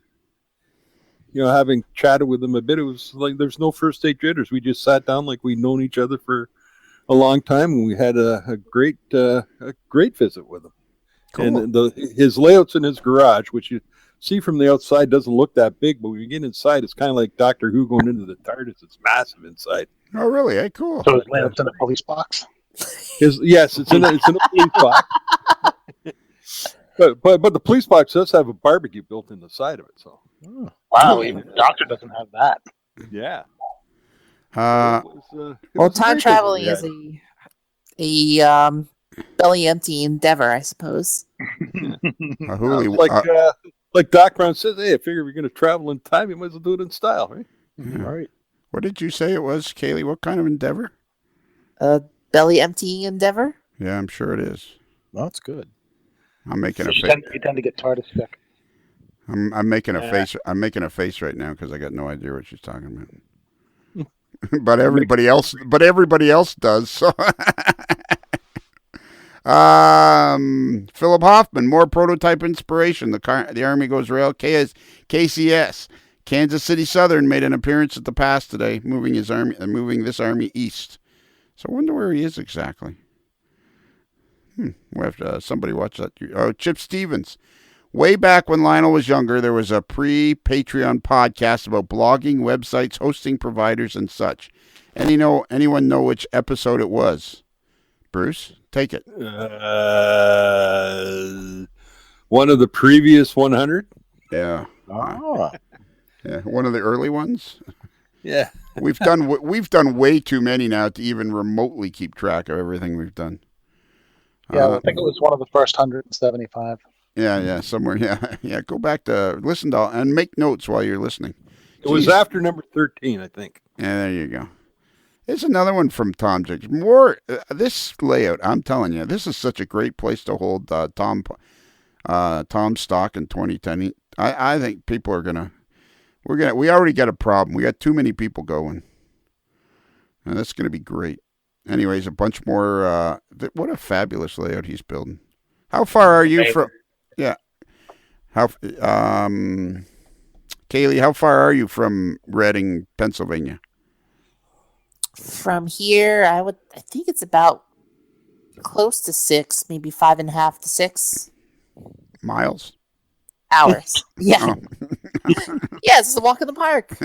having chatted with them a bit, it was like there's no first date jitters. We just sat down like we'd known each other for a long time, and we had a great visit with him. Cool. And his layouts in his garage, which you see from the outside, doesn't look that big, but when you get inside, it's kind of like Doctor Who going into the TARDIS. It's massive inside. Oh, really? Hey, cool. So his layouts in a police box? Yes, it's in a police box. But the police box does have a barbecue built in the side of it. So wow, even the doctor doesn't have that. Yeah. Time traveling is a belly empty endeavor, I suppose. Like Doc Brown says, hey, I figure if you're going to travel in time, you might as well do it in style, right? Yeah. Right. What did you say it was, Kaylee? What kind of endeavor? A belly emptying endeavor. Yeah, I'm sure it is. Well, that's good. I'm making a face. You tend to get TARDIS sick. I'm making a face. I'm making a face right now because I got no idea what she's talking about. but everybody else does. So, Philip Hoffman, more prototype inspiration. The Army goes rail. KCS, Kansas City Southern made an appearance at the pass today, moving this army east. So I wonder where he is exactly. We'll have to, somebody watch that. Oh, Chip Stevens. Way back when Lionel was younger, there was a pre-Patreon podcast about blogging, websites, hosting providers, and such. Anyone know which episode it was? Bruce, take it. One of the previous 100? Yeah. Oh. Yeah, one of the early ones? Yeah. We've done way too many now to even remotely keep track of everything we've done. Yeah, I think it was one of the first 175. Yeah, somewhere. Yeah. Go back to listen to and make notes while you're listening. It was after number 13, I think. Yeah, there you go. There's another one from Tom Jigs. More this layout. I'm telling you, this is such a great place to hold Tom stock in 2010. I think people are gonna. We already got a problem. We got too many people going, and that's gonna be great. Anyways, a bunch more. What a fabulous layout he's building. How far are you from? Yeah. Kaylee, how far are you from Reading, Pennsylvania? From here, I think it's about close to 6, maybe 5.5 to 6 miles. Hours. Yeah. Yeah, it's a walk in the park.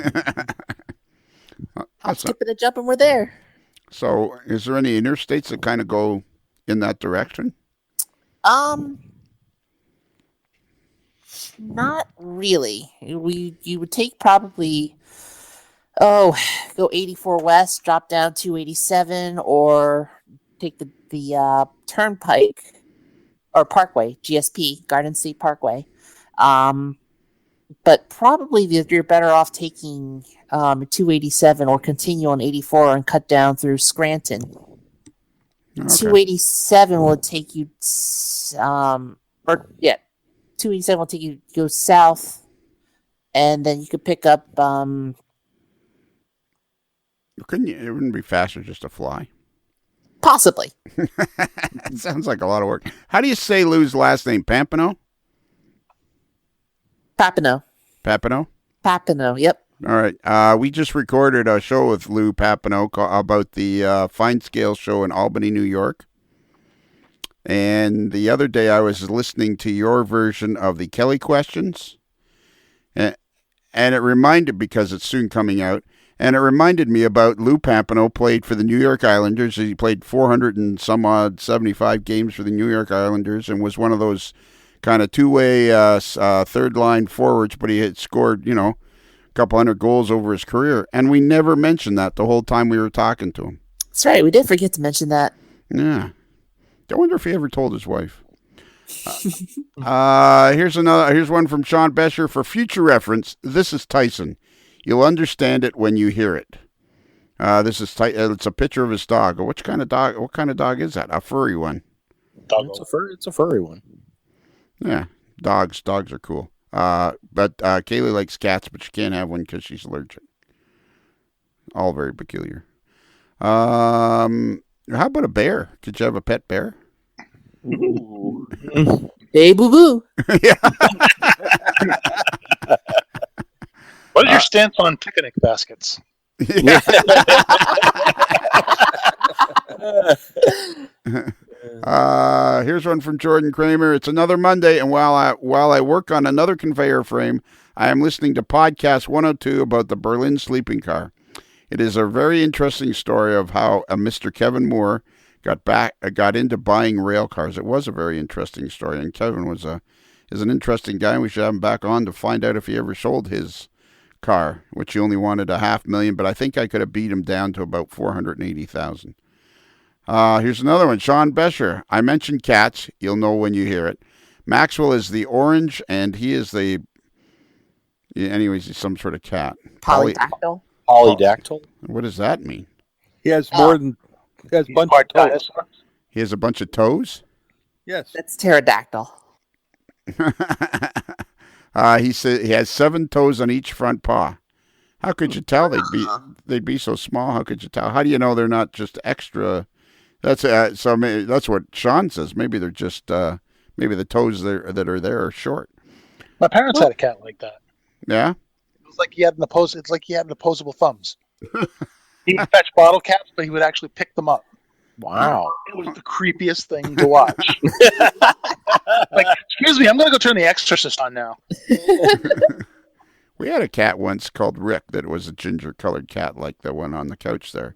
Hop, skipping and jumping, we're there. So, is there any interstates that kind of go in that direction? Not really. You would take probably go 84 west, drop down 287, or take the turnpike or Parkway, GSP, Garden State Parkway. But probably you're better off taking 287 or continue on 84 and cut down through Scranton. Okay. 287 will take you 287 will take you go south, and then you could pick up Couldn't you? It wouldn't be faster just to fly. Possibly. It sounds like a lot of work. How do you say Lou's last name? Papineau? Papineau. Papineau? Papineau, yep. All right. We just recorded a show with Lou Papineau about the Fine Scale show in Albany, New York. And the other day I was listening to your version of the Kelly questions. And it reminded, because it's soon coming out, and it reminded me about Lou Papineau played for the New York Islanders. He played 400 and some odd 75 games for the New York Islanders and was one of those kind of two-way third line forwards, but he had scored, a couple hundred goals over his career, and we never mentioned that the whole time we were talking to him. That's right. We did forget to mention that. Yeah. I wonder if he ever told his wife. Here's one from Sean Besher for future reference. This is Tyson. You'll understand it when you hear it. It's a picture of his dog. What kind of dog is that? A furry one. It's a furry one. Yeah, dogs are cool. But Kaylee likes cats, but she can't have one because she's allergic. All very peculiar. How about a bear? Could you have a pet bear? Ooh. Hey, boo boo. Yeah. What is your stance on picnic baskets? Yeah. Here's one from Jordan Kramer. It's another Monday, and while I work on another conveyor frame, I am listening to podcast 102 about the Berlin sleeping car. It is a very interesting story of how Mr. Kevin Moore got into buying rail cars. It was a very interesting story, and Kevin is an interesting guy. We should have him back on to find out if he ever sold his car, which he only wanted $500,000, but I think I could have beat him down to about $480,000. Here's another one. Sean Besher. I mentioned cats. You'll know when you hear it. Maxwell is the orange, and he is the... Anyways, he's some sort of cat. Polydactyl. Polydactyl? What does that mean? He has more than... He has a bunch of toes. He has a bunch of toes? Yes. That's pterodactyl. He said he has 7 toes on each front paw. How could you tell they'd be so small? How could you tell? How do you know they're not just extra? That's that's what Sean says. Maybe they're just maybe the toes that are there are short. My parents had a cat like that. Yeah. It was like he had opposable thumbs. He would fetch bottle caps, but he would actually pick them up. Wow. It was the creepiest thing to watch. Like, excuse me, I'm going to go turn The Exorcist on now. We had a cat once called Rick that was a ginger-colored cat like the one on the couch there.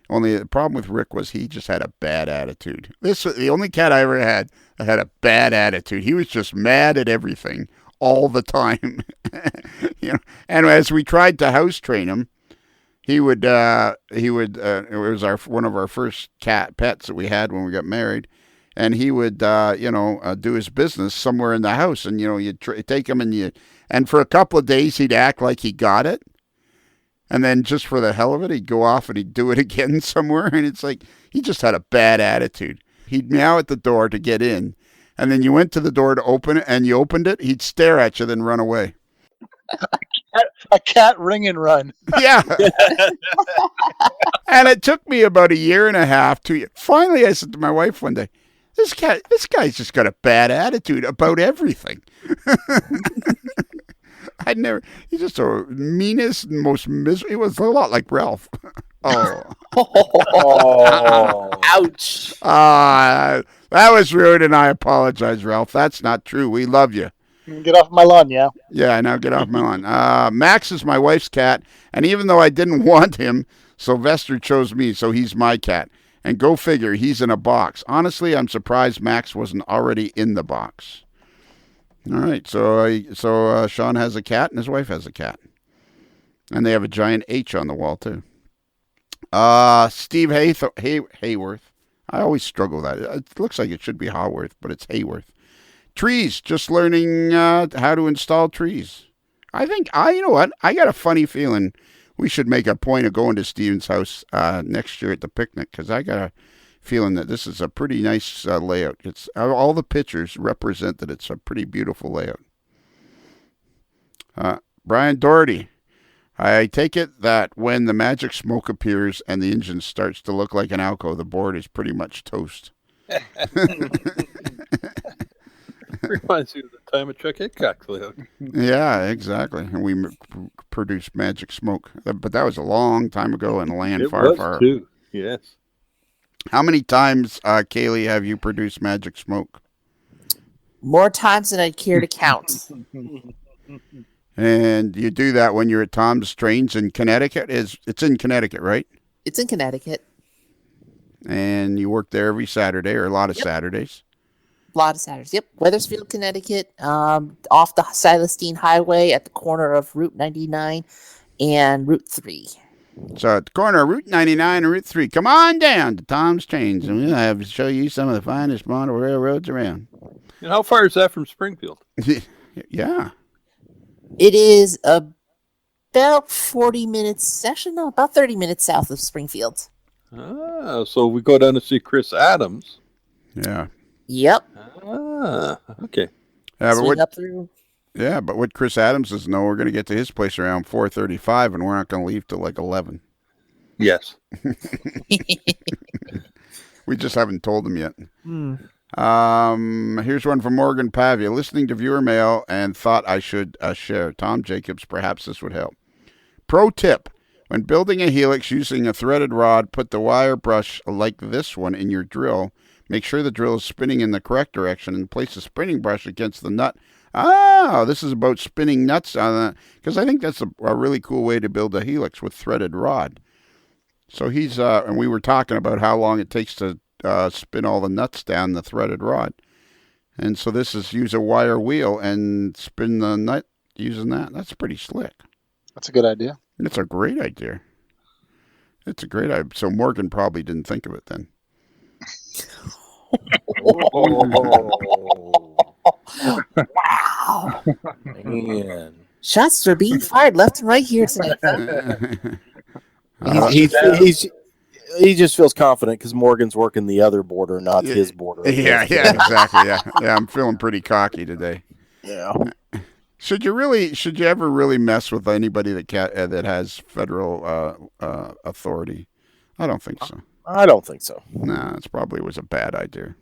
Only the problem with Rick was he just had a bad attitude. This was the only cat I ever had that had a bad attitude. He was just mad at everything all the time. And as we tried to house train him, it was one of our first cat pets that we had when we got married, and he would do his business somewhere in the house, and you'd take him and for a couple of days he'd act like he got it, and then just for the hell of it he'd go off and he'd do it again somewhere, and it's like he just had a bad attitude. He'd meow at the door to get in, and then you went to the door to open it, and you opened it, he'd stare at you, then run away. A cat ring and run. Yeah. And it took me about 1.5 years, 2 years. Finally, I said to my wife one day, this guy's just got a bad attitude about everything. He's just the meanest, most miserable. He was a lot like Ralph. Oh. Ouch. That was rude, and I apologize, Ralph. That's not true. We love you. Get off my lawn, yeah. Yeah, now get off my lawn. Max is my wife's cat, and even though I didn't want him, Sylvester chose me, so he's my cat. And go figure, he's in a box. Honestly, I'm surprised Max wasn't already in the box. All right, so Sean has a cat, and his wife has a cat. And they have a giant H on the wall, too. Steve Hayworth. I always struggle with that. It looks like it should be Haworth, but it's Hayworth. Trees, just learning how to install trees. I think, you know what? I got a funny feeling we should make a point of going to Steven's house next year at the picnic, because I got a feeling that this is a pretty nice layout. It's all the pictures represent that it's a pretty beautiful layout. Brian Doherty. I take it that when the magic smoke appears and the engine starts to look like an Alco, the board is pretty much toast. Reminds you of the time of Chuck Hitchcock's layout. Yeah, exactly. And we produced magic smoke. But that was a long time ago in a land far. Too. Yes. How many times, Kaylee, have you produced magic smoke? More times than I'd care to count. And you do that when you're at Tom's Trains in Connecticut? It's in Connecticut, right? It's in Connecticut. And you work there every Saturday, or a lot of Saturdays? lot of Saturdays. Yep, Wethersfield, Connecticut, off the Silas Deane Highway at the corner of Route 99 and Route 3. So at the corner of Route 99 and Route 3, come on down to Tom's Trains, and we'll have to show you some of the finest model railroads around. And how far is that from Springfield? Yeah. It is about 40 minutes, actually, no, about 30 minutes south of Springfield. Ah, so we go down to see Chris Adams. Yeah. Yep. Ah, okay. Yeah, Swing up through. Yeah, but what Chris Adams doesn't know, we're going to get to his place around 4:35, and we're not going to leave till like 11. Yes. We just haven't told him yet. Here's one from Morgan Pavia. Listening to viewer mail and thought I should share. Tom Jacobs, perhaps this would help. Pro tip. When building a helix using a threaded rod, put the wire brush like this one in your drill. Make sure the drill is spinning in the correct direction and place the spinning brush against the nut. Oh, this is about spinning nuts on that, because I think that's a really cool way to build a helix with threaded rod. So he's and we were talking about how long it takes to spin all the nuts down the threaded rod, and so this is use a wire wheel and spin the nut using that. That's pretty slick. That's a good idea. It's a great idea. It's a great idea. So Morgan probably didn't think of it then. Wow. Man. Shots are being fired left and right here tonight. He just feels confident because Morgan's working the other border, not his border. Yeah, exactly. Yeah, I'm feeling pretty cocky today. Yeah. Should you ever really mess with anybody that has federal authority? I don't think so. I don't think so. Nah, it probably was a bad idea.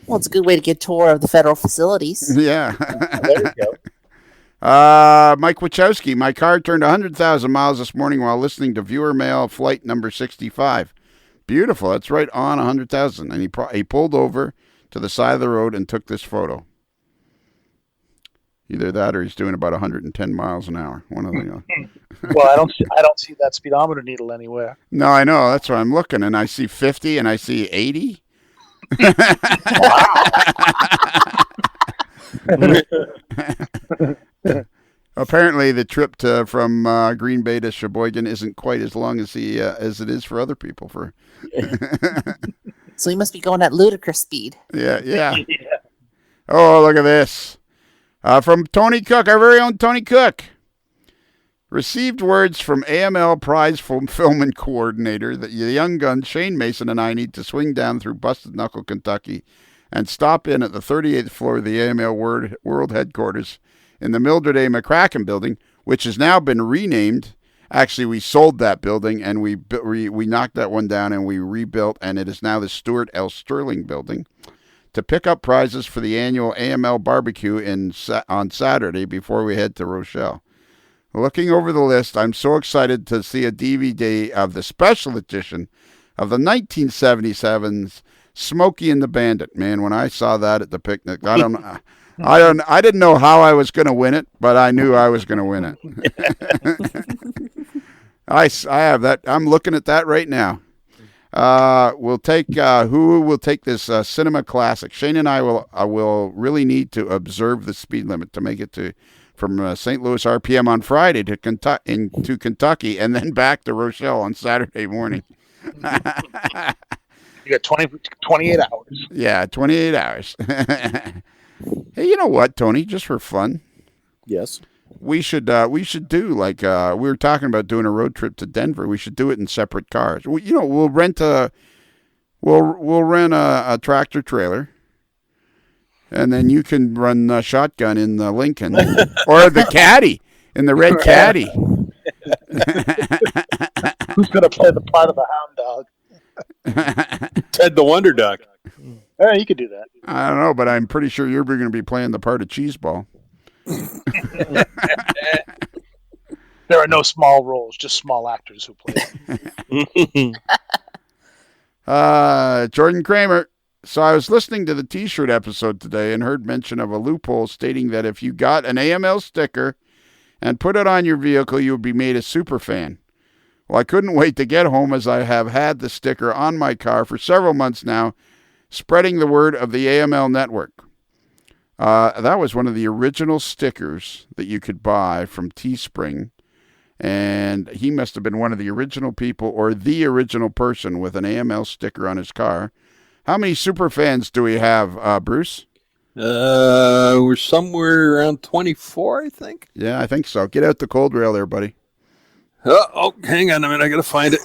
Well, it's a good way to get a tour of the federal facilities. Yeah. There you go. Mike Wachowski, my car turned 100,000 miles this morning while listening to viewer mail flight number 65. Beautiful. That's right on 100,000. And he pulled over to the side of the road and took this photo. Either that or he's doing about 110 miles an hour. One of the Well, I don't see that speedometer needle anywhere. No, I know. That's why I'm looking, and I see 50 and I see 80. Apparently, the trip from Green Bay to Sheboygan isn't quite as long as it is for other people. So he must be going at ludicrous speed. Yeah. Oh, look at this. From Tony Cook, our very own Tony Cook. Received words from AML Prize Fulfillment Coordinator that the young gun Shane Mason and I need to swing down through Busted Knuckle, Kentucky, and stop in at the 38th floor of the AML World Headquarters in the Mildred A. McCracken building, which has now been renamed. Actually, we sold that building, and we knocked that one down, and we rebuilt, and it is now the Stuart L. Sterling building, to pick up prizes for the annual AML barbecue on Saturday before we head to Rochelle. Looking over the list, I'm so excited to see a DVD of the special edition of the 1977's Smokey and the Bandit. Man, when I saw that at the picnic, I didn't know how I was going to win it, but I knew I was going to win it. I have that. I'm looking at that right now. We'll take who will take this cinema classic. Shane and I will really need to observe the speed limit to make it from St. Louis RPM on Friday to Kentucky and then back to Rochelle on Saturday morning. You got 28 hours. Yeah, 28 hours. Hey, you know what, Tony? Just for fun, Yes. we should do like we were talking about doing a road trip to Denver. We should do it in separate cars. We'll rent a tractor trailer, and then you can run a shotgun in the Lincoln or the Caddy in the red Caddy. Who's going to play the part of the hound dog? Ted the Wonder Duck. You could do that. I don't know, but I'm pretty sure you're going to be playing the part of Cheeseball. There are no small roles, just small actors who play. Jordan Kramer. So I was listening to the T-shirt episode today and heard mention of a loophole stating that if you got an AML sticker and put it on your vehicle, you would be made a super fan. Well, I couldn't wait to get home as I have had the sticker on my car for several months now, Spreading the word of the AML Network. That was one of the original stickers that you could buy from Teespring. And he must have been one of the original people or the original person with an AML sticker on his car. How many super fans do we have, Bruce? We're somewhere around 24, I think. Yeah, I think so. Get out the cold rail there, buddy. Oh, hang on a minute. I got to find it.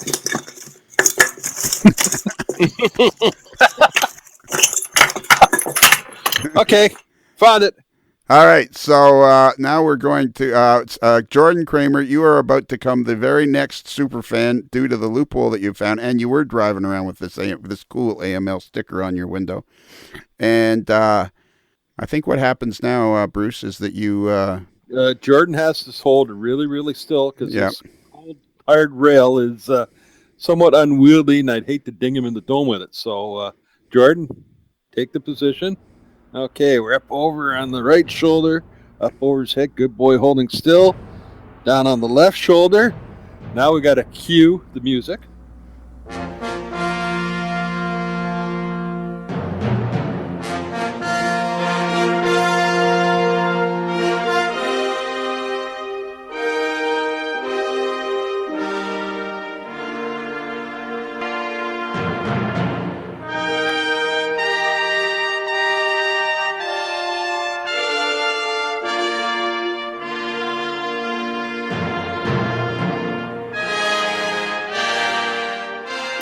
Okay, found it. All right, so now we're going to Jordan Kramer. You are about to become the very next super fan due to the loophole that you found, and you were driving around with this cool AML sticker on your window. And I think what happens now, Bruce, is that you Jordan has to hold really, really still because Yep. this old hard rail is somewhat unwieldy, and I'd hate to ding him in the dome with it. So, Jordan, take the position. Okay, we're up over on the right shoulder, up over his head. Good boy, holding still. Down on the left shoulder. Now we got to cue the music.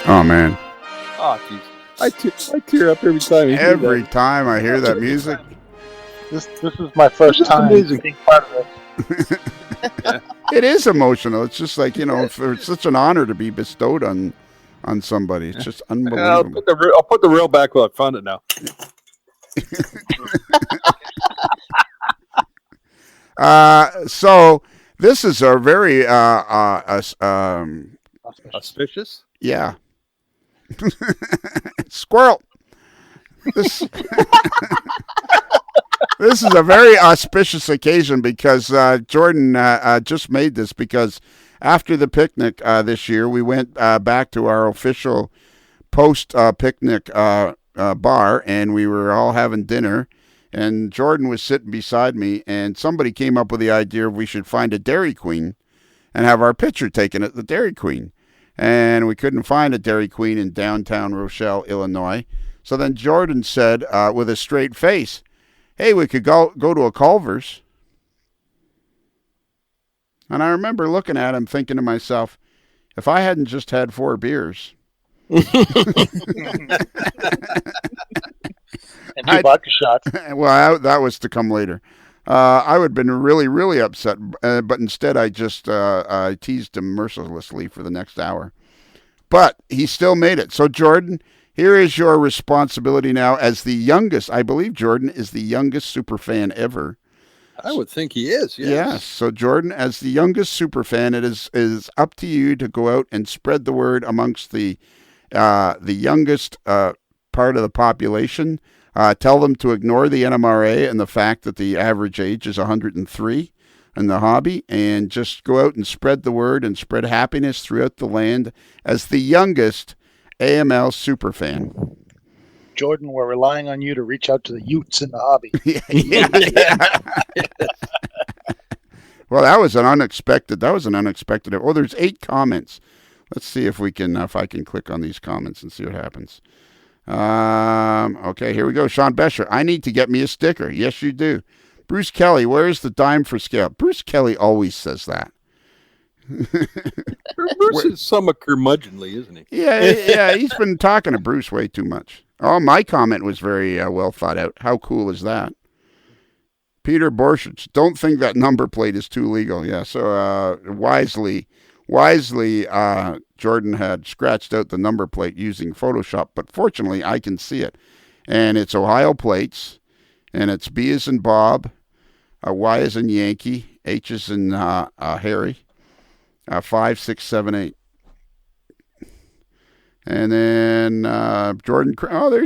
oh man, Oh, jeez. I tear up every time. I hear every that. time I hear that music. This is my first This is time amazing. being part of this. It is emotional. It's just like, it's such an honor to be bestowed on somebody. It's just I'll unbelievable. put the rail back while I found it now. So this is a very Auspicious? yeah. Squirrel. This this is a very auspicious occasion because Jordan just made this because after the picnic this year, we went back to our official post-picnic bar, and we were all having dinner. And Jordan was sitting beside me, and somebody came up with the idea we should find a Dairy Queen and have our picture taken at the Dairy Queen. And we couldn't find a Dairy Queen in downtown Rochelle, Illinois. So then Jordan said, with a straight face, hey, we could go to a Culver's. And I remember looking at him thinking to myself, if I hadn't just had 4 beers. And 2 vodka shots. Well, that was to come later. I would have been really, really upset, but instead I just I teased him mercilessly for the next hour. But he still made it. So, Jordan, here is your responsibility now as the youngest. I believe Jordan is the youngest superfan ever. I would think he is, yes. Yes. So, Jordan, as the youngest superfan, it is up to you to go out and spread the word amongst the youngest part of the population. Tell them to ignore the NMRA and the fact that the average age is 103 in the hobby, and just go out and spread the word and spread happiness throughout the land as the youngest AML superfan. Jordan, we're relying on you to reach out to the Utes in the hobby. Yeah. Well, that was an unexpected. Oh, there's 8 comments. Let's see if I can click on these comments and see what happens. Okay, here we go. Sean Besher, I need to get me a sticker. Yes, you do. Bruce Kelly, where's the dime for scale? Bruce Kelly always says that. Bruce is somewhat curmudgeonly, isn't he? Yeah, he's been talking to Bruce way too much. Oh, my comment was very well thought out. How cool is that? Peter Borchich, don't think that number plate is too legal. Yeah, so wisely, Jordan had scratched out the number plate using Photoshop, but fortunately I can see it. And it's Ohio plates, and it's B as in Bob, Y as in Yankee, H as in Harry, 5, 6, 7, 8. And then there's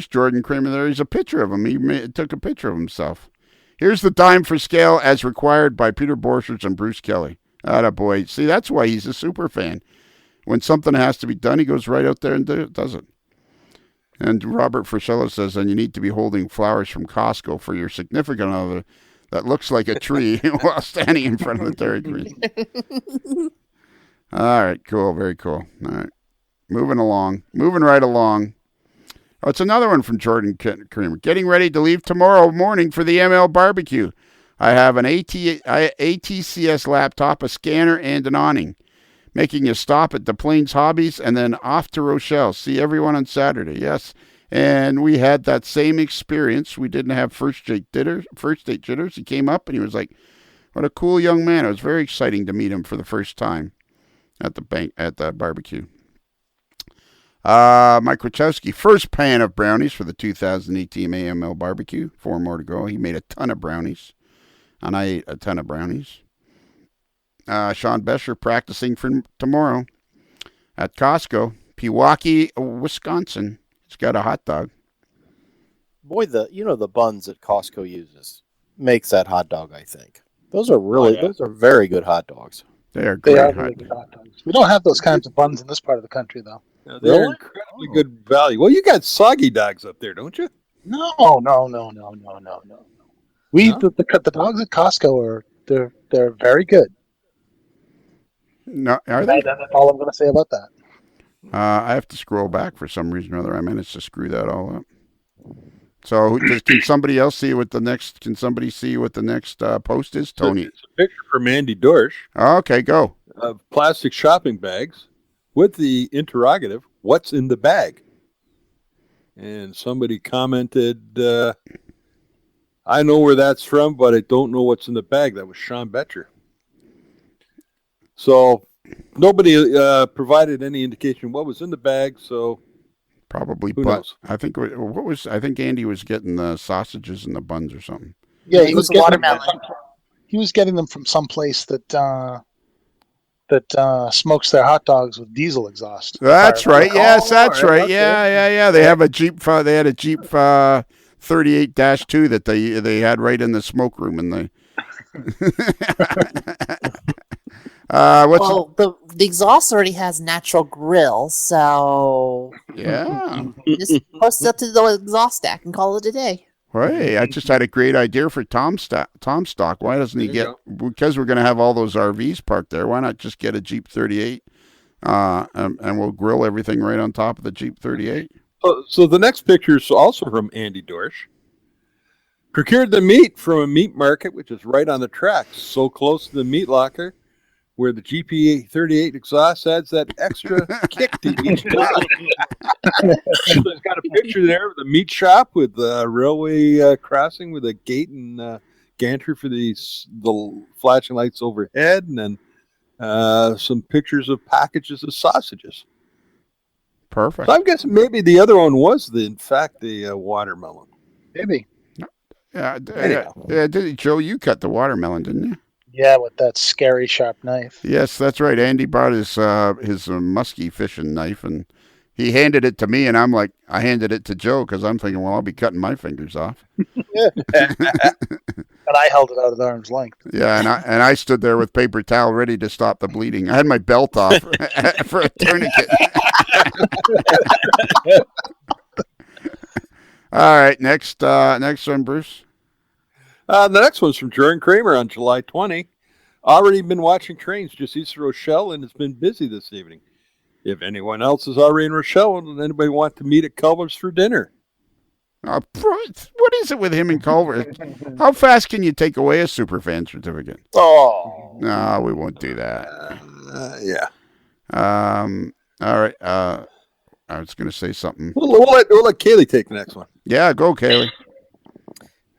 Jordan Kramer there. He's a picture of him. He took a picture of himself. Here's the dime for scale as required by Peter Borchers and Bruce Kelly. Attaboy. See, that's why he's a super fan. When something has to be done, he goes right out there and does it. And Robert Frisello says, and you need to be holding flowers from Costco for your significant other that looks like a tree while standing in front of the Dairy Queen. All right, cool, very cool. All right, moving right along. Oh, it's another one from Jordan Creamer. Getting ready to leave tomorrow morning for the ML barbecue. I have an ATCS laptop, a scanner, and an awning. Making a stop at the Plains Hobbies and then off to Rochelle. See everyone on Saturday. Yes. And we had that same experience. We didn't have first date jitters. He came up and he was like, what a cool young man. It was very exciting to meet him for the first time at the barbecue. Mike Wachowski, first pan of brownies for the 2018 AML barbecue. 4 more to go. He made a ton of brownies. And I ate a ton of brownies. Sean Besher practicing for tomorrow at Costco, Pewaukee, Wisconsin. He's got a hot dog. Boy, the buns that Costco uses makes that hot dog, I think. Those are those are very good hot dogs. They are great really good hot dogs. We don't have those kinds of buns in this part of the country, though. Yeah, they're incredibly good value. Well, you got soggy dogs up there, don't you? No. The dogs at Costco they're very good. No, are they? That's all I'm going to say about that. I have to scroll back for some reason or other. I managed to screw that all up. So, can somebody else see what the next? Can somebody see what the next post is? Tony, It's a picture from Andy Dorsch okay, go. of plastic shopping bags with the interrogative, "What's in the bag?" And somebody commented, "I know where that's from, but I don't know what's in the bag." That was Sean Betcher. So nobody provided any indication what was in the bag. So Probably, who but knows? I think I think Andy was getting the sausages and the buns or something. Yeah, It was watermelon. He was getting them from some place that smokes their hot dogs with diesel exhaust. That's right. Yes, that's right. right. Okay. Yeah. They have a Jeep. They had a Jeep 38-2 that they had right in the smoke room, and they. Well, the exhaust already has natural grill, so Yeah. just post it up to the exhaust stack and call it a day. Hey, I just had a great idea for Tom Stock. Why doesn't he There you because we're going to have all those RVs parked there, why not just get a Jeep 38 and we'll grill everything right on top of the Jeep 38? So the next picture is also from Andy Dorsch. Procured the meat from a meat market, which is right on the tracks, so close to the meat locker, where the GPA 38 exhaust adds that extra kick to each dog. So there's got a picture there of the meat shop with the railway crossing with a gate and gantry for the flashing lights overhead, and then some pictures of packages of sausages. Perfect. So I'm guessing maybe the other one was in fact the watermelon. Maybe. Yeah, Anyhow. Joe, you cut the watermelon, didn't you? Yeah, with that scary sharp knife. Yes, that's right. Andy brought his musky fishing knife, and he handed it to me, and I handed it to Joe because I'm thinking, well, I'll be cutting my fingers off. And I held it out at arm's length. Yeah, and I stood there with paper towel ready to stop the bleeding. I had my belt off for a tourniquet. All right, next one, Bruce. The next one's from Jordan Kramer on July 20. Already been watching trains just east of Rochelle, and it's been busy this evening. If anyone else is already in Rochelle, does anybody want to meet at Culver's for dinner? What is it with him and Culver? How fast can you take away a superfan certificate? Oh, No, we won't do that. Yeah. All right. I was going to say something. We'll let Kaylee take the next one. Yeah, go, Kaylee.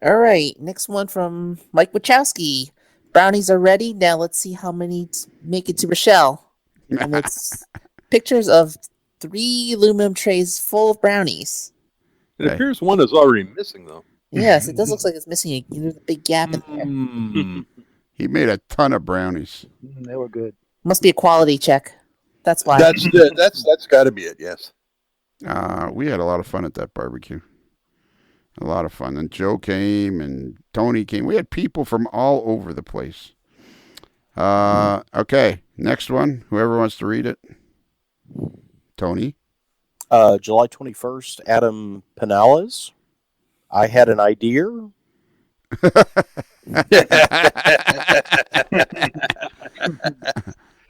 All right, next one from Mike Wachowski. Brownies are ready. Now let's see how many make it to Rochelle. And it's pictures of 3 aluminum trays full of brownies. It appears one is already missing, though. Yes, it does look like it's missing a big gap in there. Mm. He made a ton of brownies. They were good. Must be a quality check. That's why. That's got to be it. Yes. We had a lot of fun at that barbecue. A lot of fun. And Joe came and Tony came. We had people from all over the place. Okay, next one. Whoever wants to read it. Tony. July 21st, Adam Penales. I had an idea.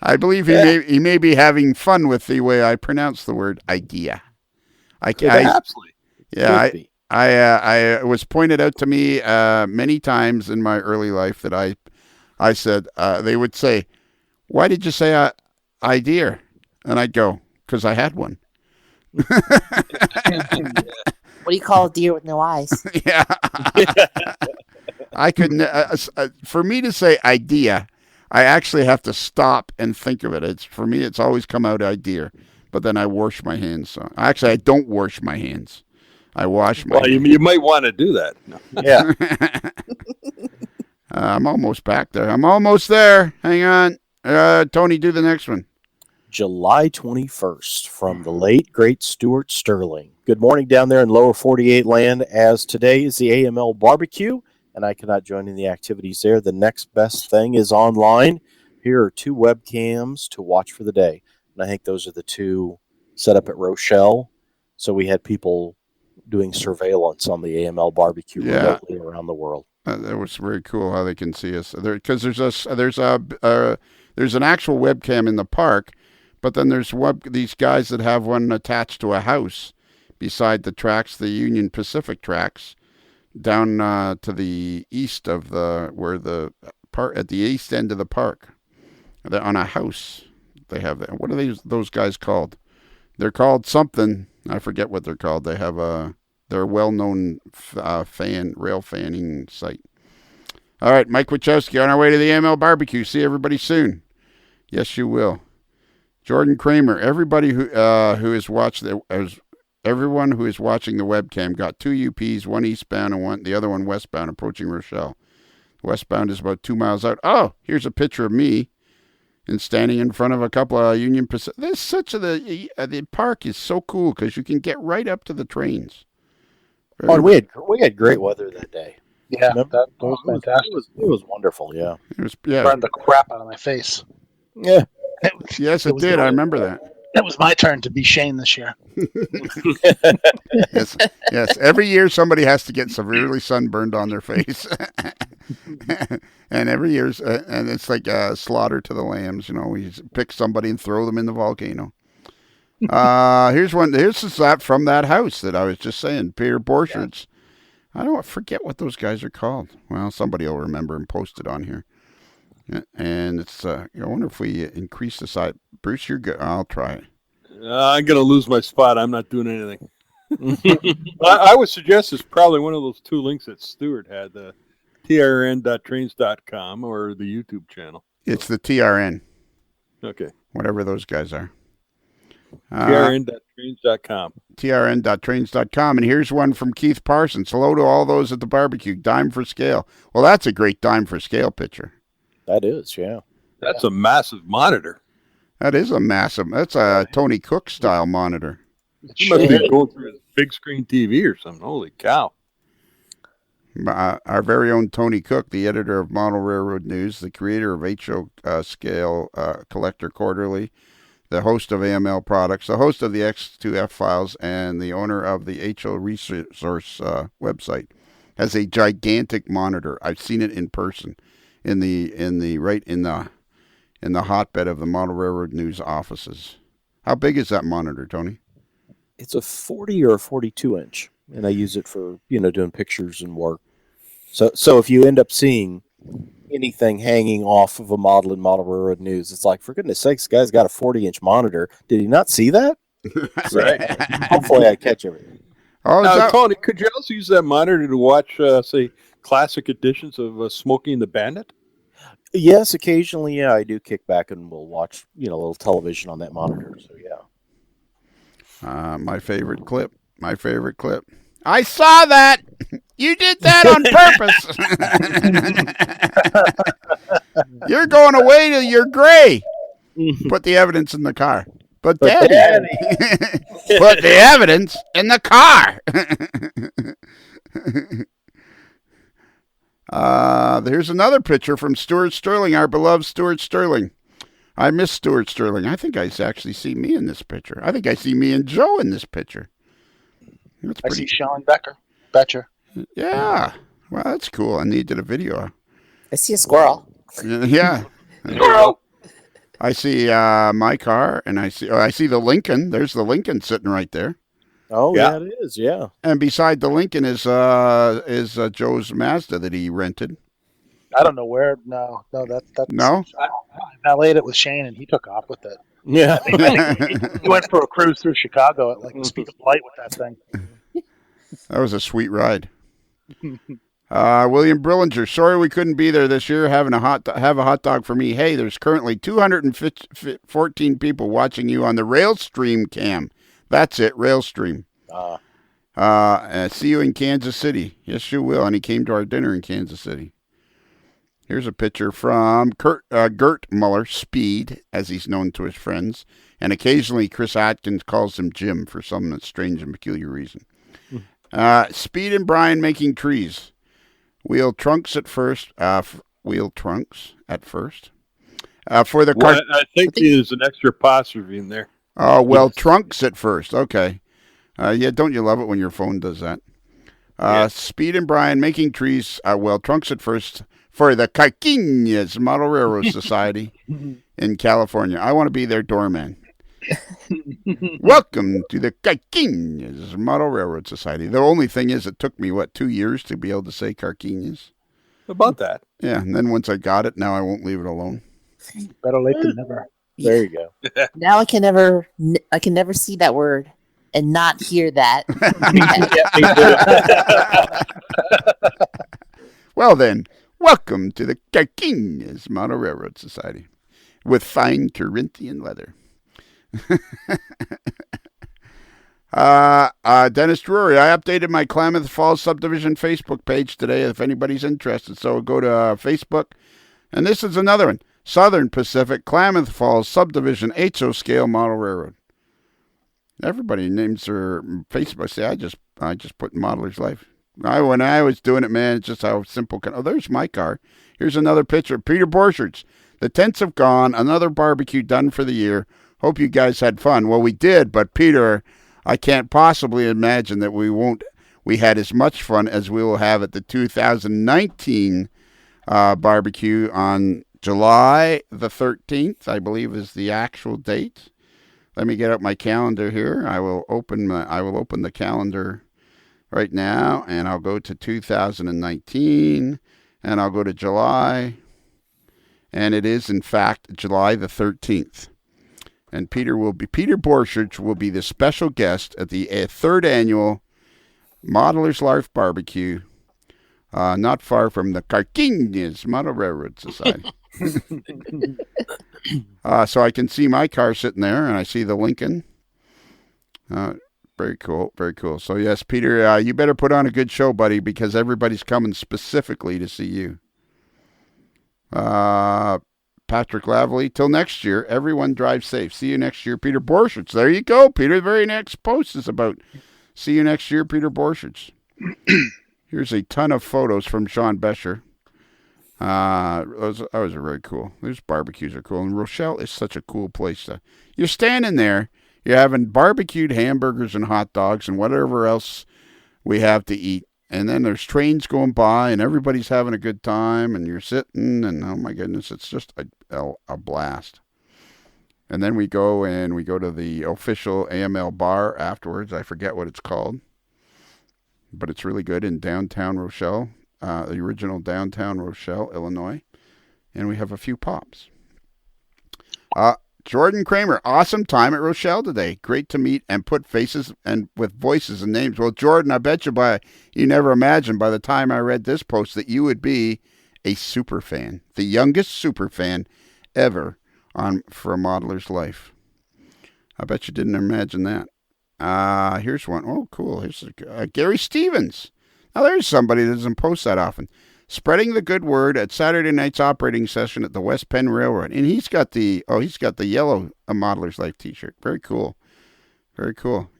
I believe he may be having fun with the way I pronounce the word idea. Absolutely. Yeah, I was pointed out to me many times in my early life that I said they would say, "Why did you say idea?" And I'd go, "Because I had one." What do you call a deer with no eyes? Yeah. I couldn't. For me to say idea, I actually have to stop and think of it. For me, it's always come out idea, but then I wash my hands. So actually, I don't wash my hands. I wash my. Well, you might want to do that. No. Yeah. I'm almost back there. I'm almost there. Hang on, Tony. Do the next one. July 21st from the late, great Stuart Sterling. Good morning down there in lower 48 land, as today is the AML barbecue, and I cannot join in the activities there. The next best thing is online. Here are 2 webcams to watch for the day. And I think those are the 2 set up at Rochelle. So we had people doing surveillance on the AML barbecue remotely around the world. That was very cool how they can see us. Because there's an actual webcam in the park, but then there's these guys that have one attached to a house beside the tracks, the Union Pacific tracks, down to the east of where the park, at the east end of the park. They're on a house. They have that. What are those guys called? They're called something. I forget what they're called. They have they're a well-known rail fanning site. All right, Mike Wachowski on our way to the AML barbecue. See everybody soon. Yes, you will. Jordan Kramer. Everybody who has watched everyone who is watching the webcam got 2 UPs, one eastbound and the other one westbound, approaching Rochelle. Westbound is about 2 miles out. Oh, here's a picture of me and standing in front of a couple of Union Pacific. The park is so cool because you can get right up to the trains. We had great weather that day. Yeah, that was fantastic. It was wonderful. Yeah, Burned the crap out of my face. Yeah. Yes, it did. I remember that. It was my turn to be Shane this year. Yes. Every year somebody has to get severely sunburned on their face, and every year, and it's like slaughter to the lambs. We pick somebody and throw them in the volcano. Here's one. This is that from that house that I was just saying, Peter Borchards. I don't forget what those guys are called. Well, somebody will remember and post it on here. And it's, I wonder if we increase the size. Bruce, you're good. I'll try it. I'm going to lose my spot. I'm not doing anything. I would suggest it's probably one of those 2 links that Stuart had, the trn.trains.com or the YouTube channel. It's the TRN. Okay. Whatever those guys are. trn.trains.com. trn.trains.com. And here's one from Keith Parsons. Hello to all those at the barbecue. Dime for scale. Well, that's a great dime for scale picture. That is, yeah. That's a massive monitor. That's a Tony Cook style monitor. He must be going through his big screen TV or something. Holy cow. Our very own Tony Cook, the editor of Model Railroad News, the creator of HO Scale Collector Quarterly, the host of AML Products, the host of the X2F Files, and the owner of the HO Resource website, has a gigantic monitor. I've seen it in person. In the hotbed of the Model Railroad News offices. How big is that monitor, Tony? It's a 40 or a 42 inch, and I use it for doing pictures and work. So if you end up seeing anything hanging off of a model in Model Railroad News, it's like, for goodness sakes, this guy's got a 40-inch monitor. Did he not see that? Right. Hopefully, I catch everything. Now, Tony, could you also use that monitor to watch, say, classic editions of Smokey and the Bandit? Yes, occasionally, yeah, I do kick back and we'll watch, a little television on that monitor. So, yeah. My favorite clip. I saw that. You did that on purpose. You're going away till you're gray. Put the evidence in the car. But Daddy. Put the evidence in the car. There's another picture from Stuart Sterling, our beloved Stuart Sterling. I miss Stuart Sterling. I think I actually see me in this picture. I think I see me and Joe in this picture. That's I pretty. see Sean Betcher. Yeah. Well, that's cool. And he did a video. I see a squirrel. Yeah. Squirrel. I see my car, and I see the Lincoln. There's the Lincoln sitting right there. Oh Yeah. yeah, it is. Yeah. And beside the Lincoln is Joe's Mazda that he rented. I don't know where. No, that's No? I valeted it with Shane, and he took off with it. Yeah. I think he went for a cruise through Chicago at like the speed of light with that thing. That was a sweet ride. William Brillinger, sorry we couldn't be there this year. Have a hot dog for me. Hey, there's currently 214 people watching you on the Railstream cam. That's it, Railstream. See you in Kansas City. Yes, you will. And he came to our dinner in Kansas City. Here's a picture from Gert Muller, Speed, as he's known to his friends. And occasionally Chris Atkins calls him Jim for some strange and peculiar reason. Speed and Brian making trees. Wheel trunks at first. For the car. Well, I think there's an extra apostrophe in there. Oh, well, trunks at first. Okay. Yeah, don't you love it when your phone does that? Speed and Brian making trees. Trunks at first for the Carquinez Model Railroad Society in California. I want to be their doorman. Welcome to the Carquinez Model Railroad Society. The only thing is, it took me, 2 years to be able to say Carquinez? About that. Yeah, and then once I got it, now I won't leave it alone. Better late than never. There you go. Now I can never see that word and not hear that. Well then, welcome to the Carquinez Model Railroad Society with fine Corinthian leather. Dennis Drury, I updated my Klamath Falls subdivision Facebook page today if anybody's interested. So go to Facebook. And this is another one. Southern Pacific Klamath Falls subdivision HO scale model railroad. Everybody names their Facebook. See, I just put Modeler's Life. When I was doing it, man, it's just how simple. There's my car. Here's another picture. Peter Borchards. The tents have gone. Another barbecue done for the year. Hope you guys had fun. Well, we did, but Peter, I can't possibly imagine that we had as much fun as we will have at the 2019 barbecue on July the 13th, I believe is the actual date. Let me get up my calendar here. I will open the calendar right now, and I'll go to 2019, and I'll go to July, and it is in fact July the 13th. And Peter Borchards will be the special guest at the third annual Modeler's Life Barbecue, not far from the Carquinez Model Railroad Society. So I can see my car sitting there, and I see the Lincoln. Very cool, very cool. So yes, Peter, you better put on a good show, buddy, because everybody's coming specifically to see you. Patrick Lavely, till next year, everyone drive safe. See you next year, Peter Borchards. There you go, Peter. The very next post is about see you next year, Peter Borchards. Here's a ton of photos from Sean Bescher. Those are very cool. Those barbecues are cool. And Rochelle is such a cool place. You're standing there, you're having barbecued hamburgers and hot dogs and whatever else we have to eat. And then there's trains going by, and everybody's having a good time, and you're sitting, and oh my goodness, it's just a blast. And then we go to the official AML bar afterwards. I forget what it's called, but it's really good in downtown Rochelle, the original downtown Rochelle, Illinois. And we have a few pops. Jordan Kramer, awesome time at Rochelle today. Great to meet and put faces and with voices and names. Well, Jordan, I bet you never imagined by the time I read this post that you would be a super fan, the youngest super fan ever for a Modeler's Life. I bet you didn't imagine that. Here's one. Oh, cool. Here's Gary Stevens. Now, there's somebody that doesn't post that often. Spreading the good word at Saturday night's operating session at the West Penn Railroad. And he's got the yellow Modeler's Life t-shirt. Very cool. Very cool.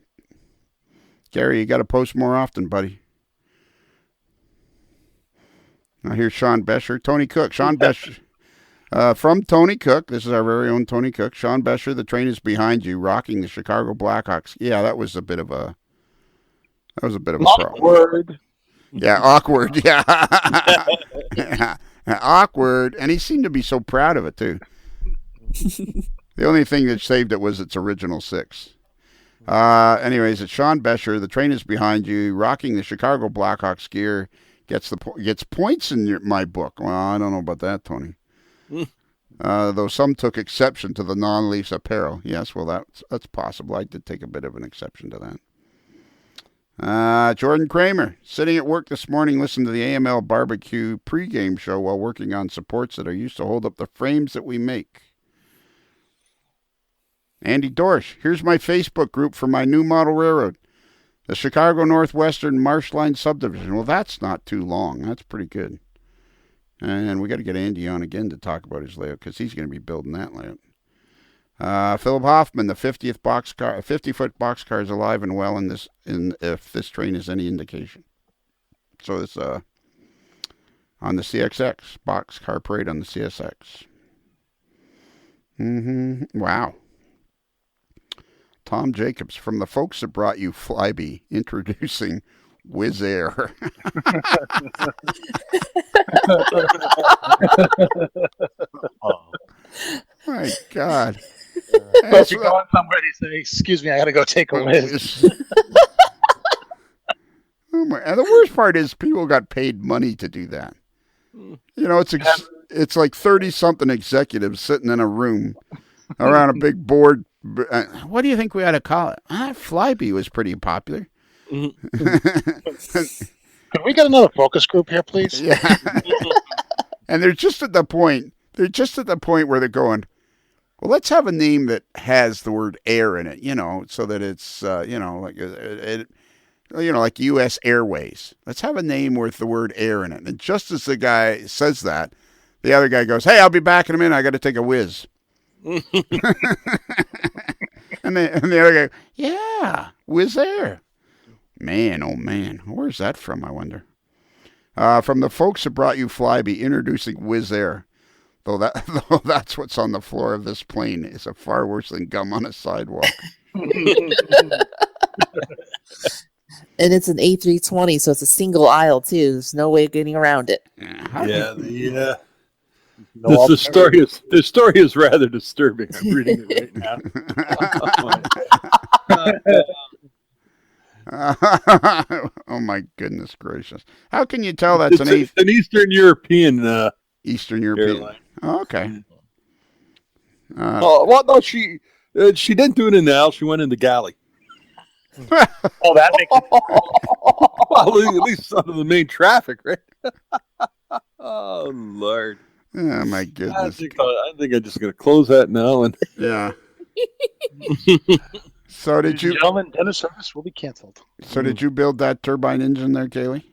Gary, you got to post more often, buddy. Now here's Sean Bescher. Tony Cook. Sean Bescher. From Tony Cook, this is our very own Tony Cook. Sean Besher, the train is behind you, rocking the Chicago Blackhawks. Yeah, that was a bit of a problem. Awkward. Yeah, awkward. Yeah. Awkward. And he seemed to be so proud of it, too. The only thing that saved it was its original 6. Anyways, it's Sean Besher. The train is behind you, rocking the Chicago Blackhawks gear. Gets points in my book. Well, I don't know about that, Tony. Though some took exception to the non-Leafs apparel. Yes, well, that's possible. I did take a bit of an exception to that. Jordan Kramer, sitting at work this morning, listened to the AML Barbecue pregame show while working on supports that are used to hold up the frames that we make. Andy Dorsch, here's my Facebook group for my new model railroad, the Chicago Northwestern Marshline Subdivision. Well, that's not too long. That's pretty good. And we got to get Andy on again to talk about his layout because he's going to be building that layout. Philip Hoffman, the 50th 50-foot boxcar is alive and well if this train is any indication. So it's on the CXX, boxcar parade on the CSX. Wow. Tom Jacobs, from the folks that brought you Flyby, introducing Wizz Air. My God. So if you're going somewhere, you say, "Excuse me, I got to go take a whiz." And the worst part is people got paid money to do that. You know, it's like 30-something executives sitting in a room around a big board. What do you think we ought to call it? Flyby was pretty popular. Could we get another focus group here, please? Yeah. And they're just at the point where they're going, well, let's have a name that has the word air in it, so that it's, like U.S. Airways. Let's have a name with the word air in it. And just as the guy says that, the other guy goes, "Hey, I'll be back in a minute. I got to take a whiz." and the other guy, "Yeah, Wizz Air." Man, oh man, where's that from, I wonder? From the folks that brought you Flyby, introducing Wizz Air. Though that's what's on the floor of this plane is a far worse than gum on a sidewalk. And it's an A320, so it's a single aisle too. There's no way of getting around it. Yeah. The story is rather disturbing. I'm reading it right now. Oh my goodness gracious! How can you tell that's an Eastern European Eastern European airline? Oh, okay. Well, no, she didn't do it in the aisle. She went in the galley. Oh, that makes it. Well, at least out of the main traffic, right? Oh Lord! Oh my goodness! I think I'm just going to close that now and yeah. So did you, gentlemen? Dinner service will be canceled. So did you build that turbine engine there, Kaylee?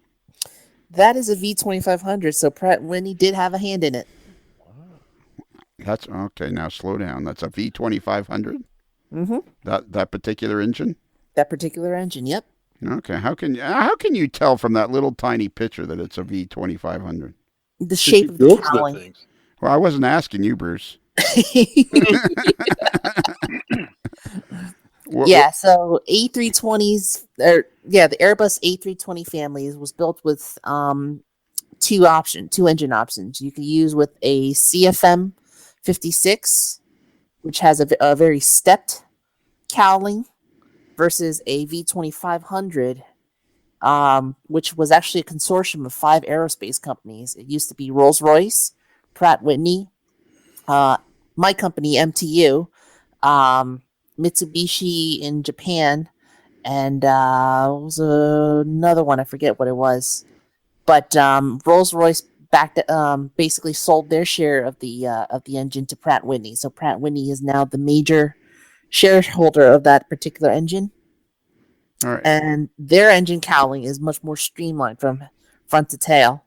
That is a V2500, so Pratt & Whitney did have a hand in it. That's okay. Now slow down. That's a V2500. Mm-hmm. That particular engine. That particular engine. Yep. Okay. How can you tell from that little tiny picture that it's a V2500? The shape of the cowling. Well, I wasn't asking you, Bruce. Yeah, so A320s, the Airbus A320 family was built with two engine options. You can use with a CFM 56, which has a very stepped cowling, versus a V2500, which was actually a consortium of 5 aerospace companies. It used to be Rolls-Royce, Pratt & Whitney, my company, MTU, Mitsubishi in Japan, and was another one. I forget what it was, but Rolls-Royce basically sold their share of the engine to Pratt & Whitney. So Pratt & Whitney is now the major shareholder of that particular engine. All right. And their engine cowling is much more streamlined from front to tail.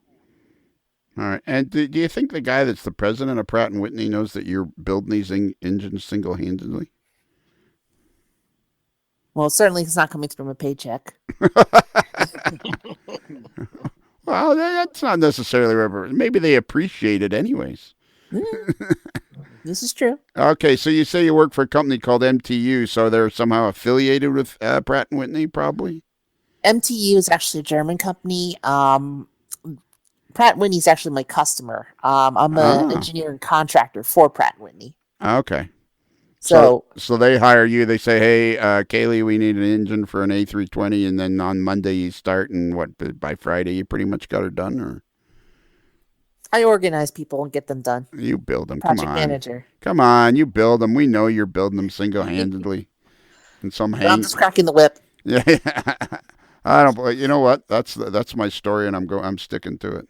All right. And do you think the guy that's the president of Pratt & Whitney knows that you're building these engines single-handedly? Well, certainly it's not coming from a paycheck. Well, that's not necessarily maybe they appreciate it anyways. This is true. Okay, so you say you work for a company called MTU, so they're somehow affiliated with Pratt & Whitney, probably? MTU is actually a German company. Pratt & Whitney is actually my customer. I'm an engineer and contractor for Pratt & Whitney. Okay. So they hire you. They say, hey, Kaylee, we need an engine for an A320, and then on Monday you start, and by Friday you pretty much got it done, or? I organize people and get them done. You build them. Project Come on. manager. Come on, you build them. We know you're building them single-handedly. And I'm just cracking the whip. Yeah. I don't. You know what? That's my story, and I'm sticking to it.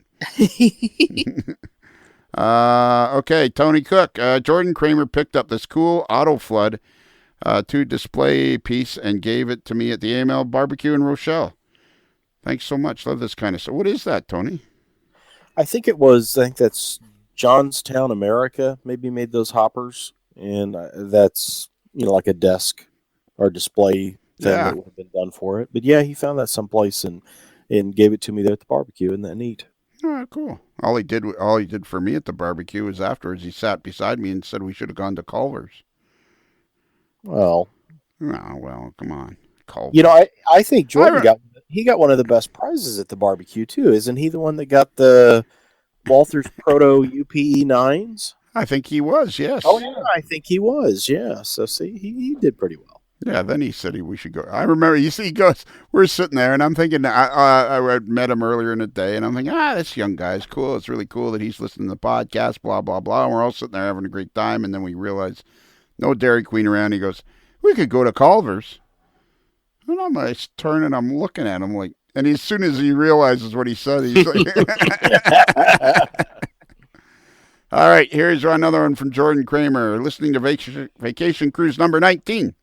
Okay, Tony Cook. Jordan Kramer picked up this cool auto flood 2 display piece and gave it to me at the AML barbecue in Rochelle. Thanks so much. Love this kind of stuff. What is that, Tony? I think that's Johnstown, America, maybe made those hoppers. And that's, like a desk or display thing that would have been done for it. But yeah, he found that someplace and gave it to me there at the barbecue. Isn't that neat? Oh, cool. All he did for me at the barbecue was afterwards he sat beside me and said we should have gone to Culver's. Well. Oh, well, come on. Culver's. I think Jordan got one of the best prizes at the barbecue too. Isn't he the one that got the Walther's Proto UPE 9s? I think he was, yes. Oh yeah, I think he was, yeah. So see, he did pretty well. Yeah, then he said we should go. I remember, he goes, we're sitting there, and I'm thinking, I met him earlier in the day, and I'm thinking, this young guy's cool. It's really cool that he's listening to the podcast, blah, blah, blah. And we're all sitting there having a great time, and then we realize, no Dairy Queen around. He goes, we could go to Culver's. And I'm turning, I'm looking at him like, and as soon as he realizes what he said, he's like, all right, here's another one from Jordan Kramer, listening to Vacation Cruise number 19.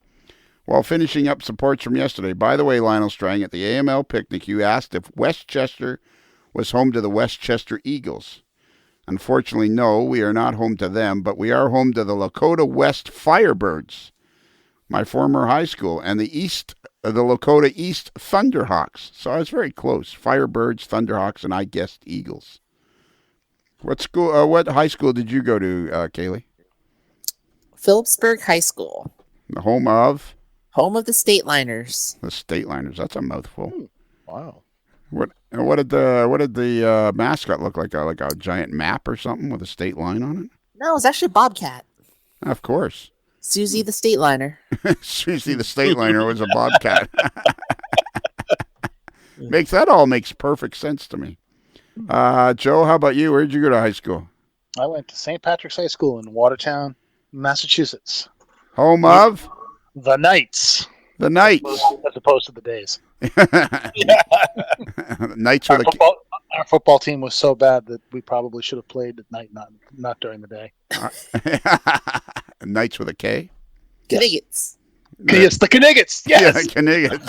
While finishing up supports from yesterday. By the way, Lionel Strang, at the AML picnic, you asked if Westchester was home to the Westchester Eagles. Unfortunately, no, we are not home to them, but we are home to the Lakota West Firebirds, my former high school, and the Lakota East Thunderhawks. So I was very close. Firebirds, Thunderhawks, and I guessed Eagles. What high school did you go to, Kaylee? Phillipsburg High School. The home of? Home of the Stateliners. The Stateliners. That's a mouthful. Wow. What did the mascot look like? Like a giant map or something with a state line on it? No, it was actually a bobcat. Of course. Susie the Stateliner. Susie the Stateliner was a bobcat. Makes perfect sense to me. Joe, how about you? Where did you go to high school? I went to St. Patrick's High School in Watertown, Massachusetts. Home of? The Knights. The Knights. As opposed to the Days. Knights our football team was so bad that we probably should have played at night, not during the day. Knights with a K? Kniggets. Yes, the Kniggets. Yes. Yeah, Kniggets.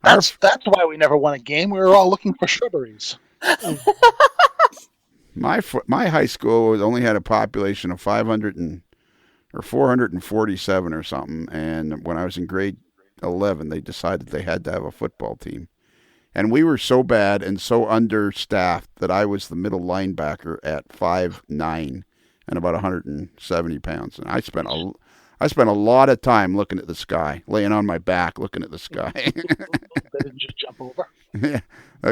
That's why we never won a game. We were all looking for shrubberies. My high school only had a population of 447 or something, and when I was in grade 11, they decided they had to have a football team. And we were so bad and so understaffed that I was the middle linebacker at 5'9" and about 170 pounds. And I spent a lot of time looking at the sky, laying on my back looking at the sky. They didn't just jump over. Yeah,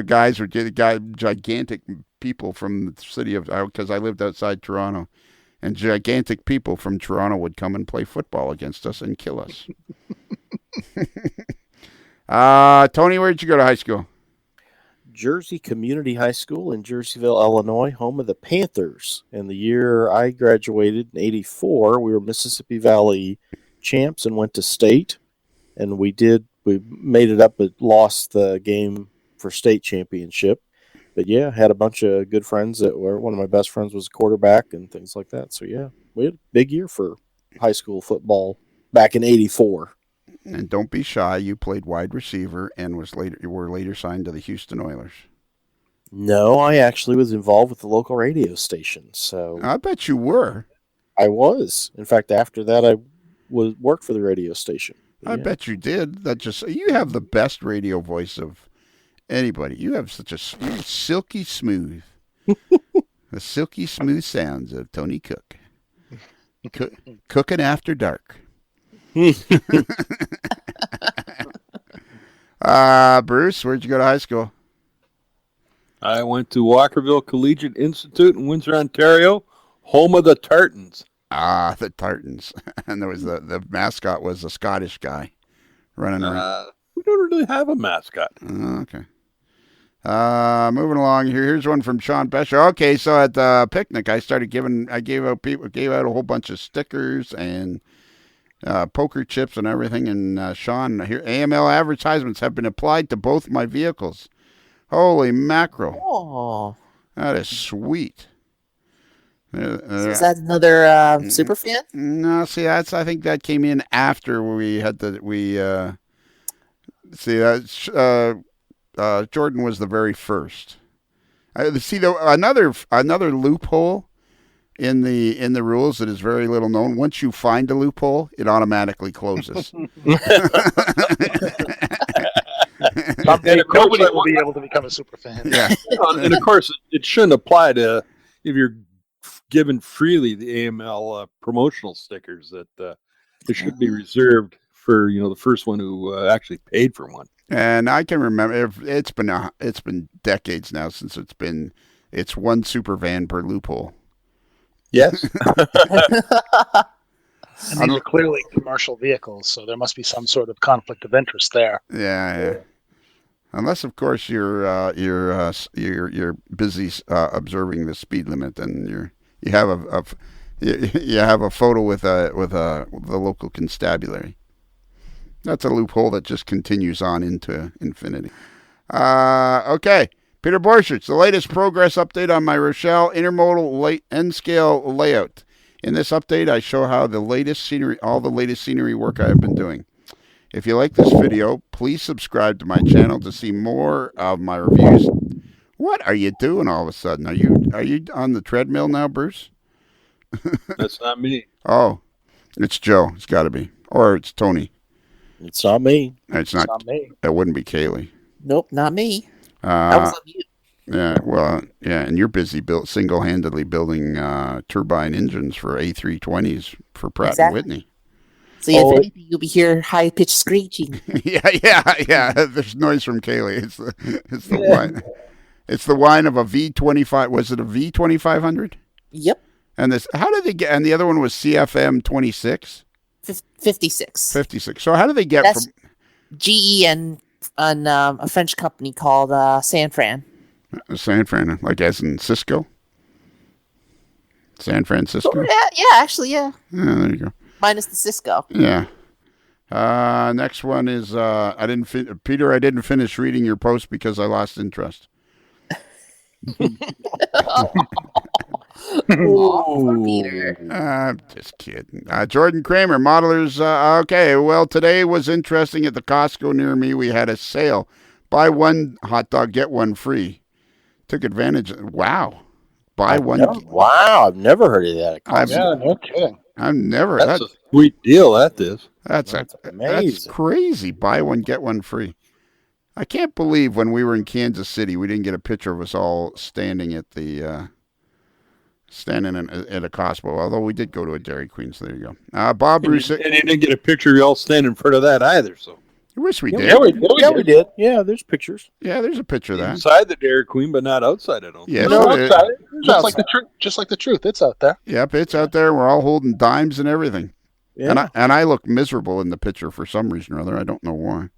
guys were gigantic people from the city of, because I lived outside Toronto, and gigantic people from Toronto would come and play football against us and kill us. Tony, where did you go to high school? Jersey Community High School in Jerseyville, Illinois, home of the Panthers. And the year I graduated in '84, we were Mississippi Valley champs and went to state. And we made it up, but lost the game for state championship. But yeah, had a bunch of good friends one of my best friends was a quarterback and things like that. So yeah, we had a big year for high school football back in '84. And don't be shy, you played wide receiver and were later signed to the Houston Oilers. No, I actually was involved with the local radio station. So I bet you were. I was. In fact, after that, I worked for the radio station. I bet you did. You have the best radio voice of anybody. You have you're silky smooth. The silky smooth sounds of Tony Cook. Cooking after dark. Bruce, where'd you go to high school? I went to Walkerville Collegiate Institute in Windsor, Ontario, home of the Tartans. The Tartans. And there was the mascot was a Scottish guy running around. We don't really have a mascot. Okay. Moving along here. Here's one from Sean Besher. Okay, so at the picnic, I gave out a whole bunch of stickers and poker chips and everything. And Sean, here, AML advertisements have been applied to both my vehicles. Holy mackerel! Oh, That is sweet. so is that another super fan? No, see, I think that came in after we had Jordan was the very first. Another loophole in the rules that is very little known. Once you find a loophole, it automatically closes. Someday And of course, nobody will be able to become a super fan. Yeah. And of course, it shouldn't apply to if you're given freely the AML promotional stickers. That it should be reserved for the first one who actually paid for one. And I can remember it's been decades now since it's one super van per loophole. Yes. And these are clearly commercial vehicles, so there must be some sort of conflict of interest there. Yeah. Unless, of course, you're busy observing the speed limit, and you have a photo with the local constabulary. That's a loophole that just continues on into infinity. Okay, Peter Borchert, the latest progress update on my Rochelle intermodal N-scale layout. In this update, I show how all the latest scenery work I have been doing. If you like this video, please subscribe to my channel to see more of my reviews. What are you doing all of a sudden? Are you on the treadmill now, Bruce? That's not me. Oh, it's Joe. It's got to be. Or it's Tony. It's not me. It's not me. It wouldn't be Kaylee. Nope, not me. I was on mute. Yeah, and you're busy single-handedly building turbine engines for A320s for Pratt and Whitney. So if anything, you'll be hearing high-pitched screeching. Yeah. There's noise from Kaylee. It's the whine. It's the whine of a V25. Was it a V2500? Yep. And how did they get? And the other one was CFM 26. 56. 56. So how do they get That's from GE and a French company called San Fran? San Fran, like as in Cisco? San Francisco? Yeah, actually, yeah. Yeah, there you go. Minus the Cisco. Yeah. Next one is Peter. I didn't finish reading your post because I lost interest. Poor Peter. I'm just kidding. Jordan Kramer, modelers. Okay, well, today was interesting at the Costco near me. We had a sale. Buy one hot dog, get one free. Took advantage. Wow. Wow, I've never heard of that. Yeah, no kidding. I've never. That's a sweet deal. That is. That's amazing. That's crazy. Buy one, get one free. I can't believe when we were in Kansas City, we didn't get a picture of us all standing at the at a Costco. Although we did go to a Dairy Queen, so there you go. Bob Bruce, and you didn't get a picture of you all standing in front of that either. So I wish we did. Yeah, we did. Yeah, there's pictures. Yeah, there's a picture of that. Inside the Dairy Queen, but not outside. I don't. Yeah, No, outside. Just like the truth. It's out there. Yep, it's out there. We're all holding dimes and everything. Yeah. And I look miserable in the picture for some reason or other. I don't know why.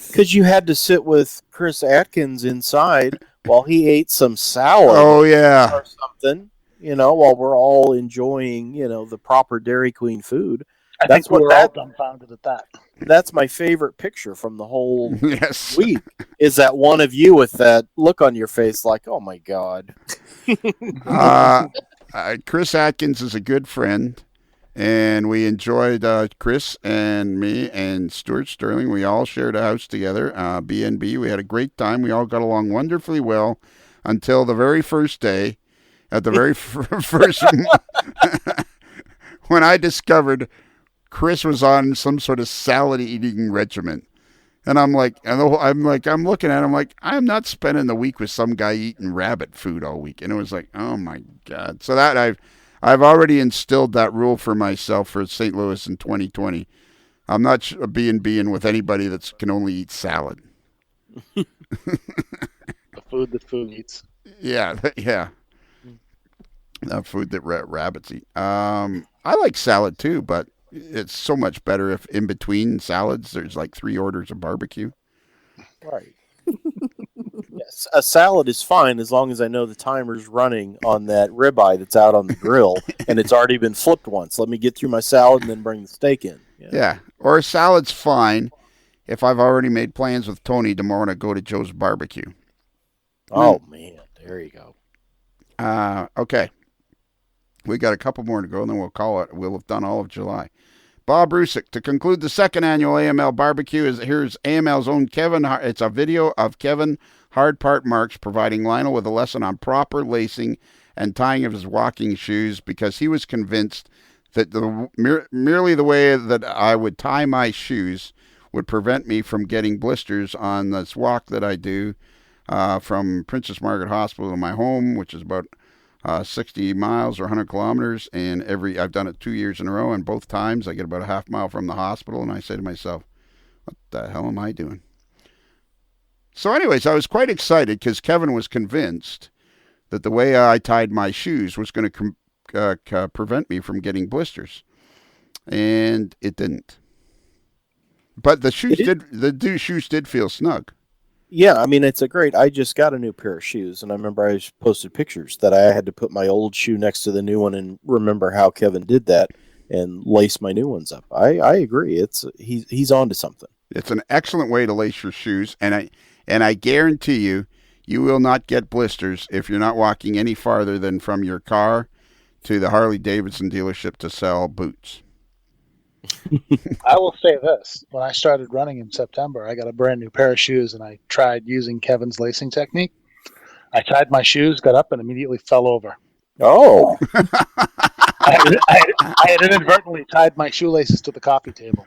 Because you had to sit with Chris Atkins inside while he ate some salad. Oh yeah, or something. While we're all enjoying, the proper Dairy Queen food. I think we're all dumbfounded at that. That's my favorite picture from the whole yes. week. Is that one of you with that look on your face, like, oh my god. Chris Atkins is a good friend, and we enjoyed Chris and me and Stuart Sterling. We all shared a house together, B&B. We had a great time. We all got along wonderfully well until the very first day. At the very first, when I discovered Chris was on some sort of salad eating regimen, And I'm like, I'm looking at him like, I'm not spending the week with some guy eating rabbit food all week. And it was like, oh my God. So that I've already instilled that rule for myself for St. Louis in 2020. I'm not being with anybody that can only eat salad. The food that food eats. Yeah, yeah. The food that rabbits eat. I like salad too, but it's so much better if in between salads there's like 3 orders of barbecue. Right. Yes, a salad is fine as long as I know the timer's running on that ribeye that's out on the grill and it's already been flipped once. Let me get through my salad and then bring the steak in. Yeah. Or a salad's fine if I've already made plans with Tony tomorrow to go to Joe's barbecue. Oh, man. There you go. Okay. We got a couple more to go, and then we'll call it. We'll have done all of July. Bob Rusick, to conclude the second annual AML barbecue, here's AML's own Kevin. It's a video of Kevin Hardpart Marks providing Lionel with a lesson on proper lacing and tying of his walking shoes because he was convinced that merely the way that I would tie my shoes would prevent me from getting blisters on this walk that I do from Princess Margaret Hospital to my home, which is about 60 miles or 100 kilometers, and I've done it 2 years in a row, and both times I get about a half mile from the hospital, and I say to myself, what the hell am I doing? So anyways, I was quite excited because Kevin was convinced that the way I tied my shoes was going to prevent me from getting blisters, and it didn't. But the shoes did feel snug. Yeah, I mean, I just got a new pair of shoes, and I remember I posted pictures that I had to put my old shoe next to the new one and remember how Kevin did that and lace my new ones up. I agree. He's on to something. It's an excellent way to lace your shoes, and I guarantee you will not get blisters if you're not walking any farther than from your car to the Harley Davidson dealership to sell boots. I will say this. When I started running in September, I got a brand new pair of shoes, and I tried using Kevin's lacing technique. I tied my shoes, got up, and immediately fell over. Oh. I had inadvertently tied my shoelaces to the coffee table.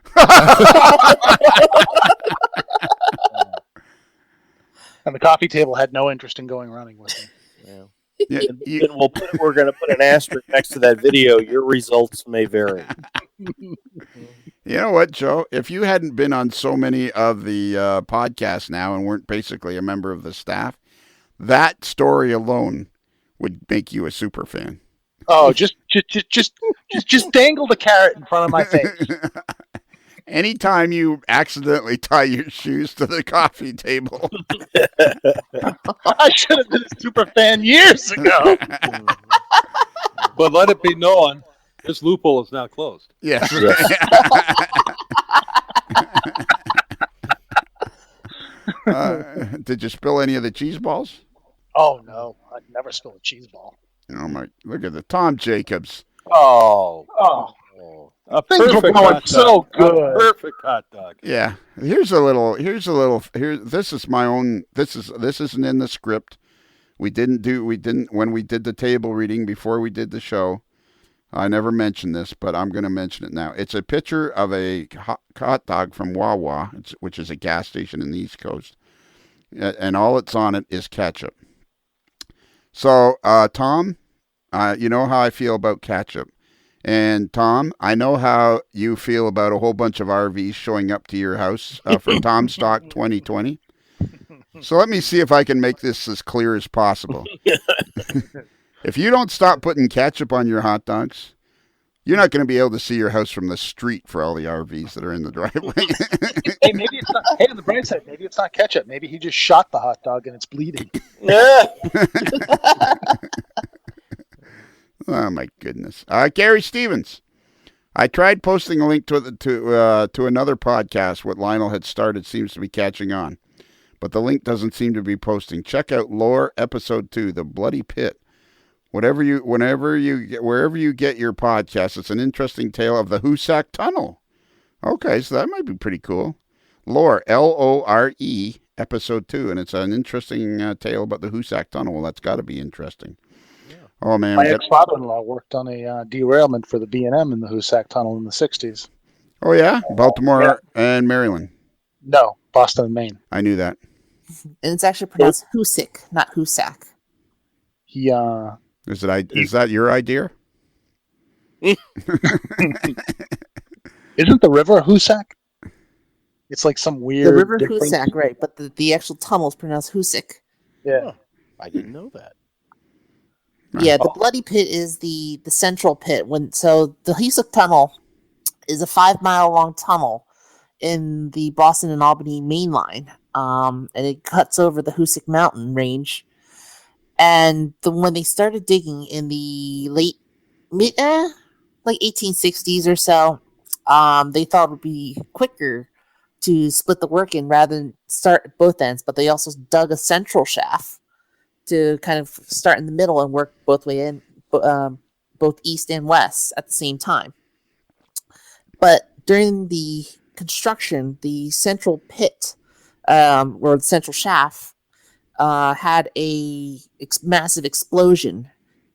And the coffee table had no interest in going running with me. Yeah. And we're going to put an asterisk next to that video. Your results may vary. You know what, Joe? If you hadn't been on so many of the podcasts now and weren't basically a member of the staff, that story alone would make you a super fan. Oh, just dangle the carrot in front of my face. Anytime you accidentally tie your shoes to the coffee table. I should have been a super fan years ago. But let it be known, this loophole is now closed. Yes. Did you spill any of the cheese balls? Oh, no. I'd never spill a cheese ball. Oh, my. Look at the Tom Jacobs. Oh. A Things were perfect going hot so dog. good. A perfect hot dog. Yeah. This is my own, this isn't in the script. When we did the table reading before we did the show, I never mentioned this, but I'm going to mention it now. It's a picture of a hot dog from Wawa, which is a gas station in the East Coast, and all that's on it is ketchup. So, Tom, you know how I feel about ketchup. And Tom, I know how you feel about a whole bunch of RVs showing up to your house for Tom Stock 2020. So let me see if I can make this as clear as possible. If you don't stop putting ketchup on your hot dogs, you're not going to be able to see your house from the street for all the RVs that are in the driveway. Hey, maybe it's not. Hey, on the bright side, maybe it's not ketchup. Maybe he just shot the hot dog and it's bleeding. Oh my goodness, Gary Stevens. I tried posting a link to another podcast. What Lionel had started seems to be catching on, but the link doesn't seem to be posting. Check out Lore Episode 2, The Bloody Pit. Wherever you get your podcast, it's an interesting tale of the Hoosac Tunnel. Okay, so that might be pretty cool. Lore, Lore, Episode 2, and it's an interesting tale about the Hoosac Tunnel. Well, that's got to be interesting. Oh, man. My ex-father-in-law worked on a derailment for the B&M in the Hoosac Tunnel in the 60s. Oh, yeah? Baltimore and Maryland. No, Boston and Maine. I knew that. And it's actually pronounced Hoosick, not Hoosac. He Is that your idea? isn't the river Hoosac? It's like some weird. The river difference. Hoosac, right? But the actual tunnel is pronounced Hoosick. Yeah. Huh. I didn't know that. Yeah, the Bloody Pit is the central pit. So the Hoosick Tunnel is a 5-mile long tunnel in the Boston and Albany main line, and it cuts over the Hoosick Mountain range. And when they started digging in the late 1860s or so, they thought it would be quicker to split the work in rather than start at both ends. But they also dug a central shaft to kind of start in the middle and work both east and west at the same time. But during the construction, the central pit, or the central shaft, had a massive explosion,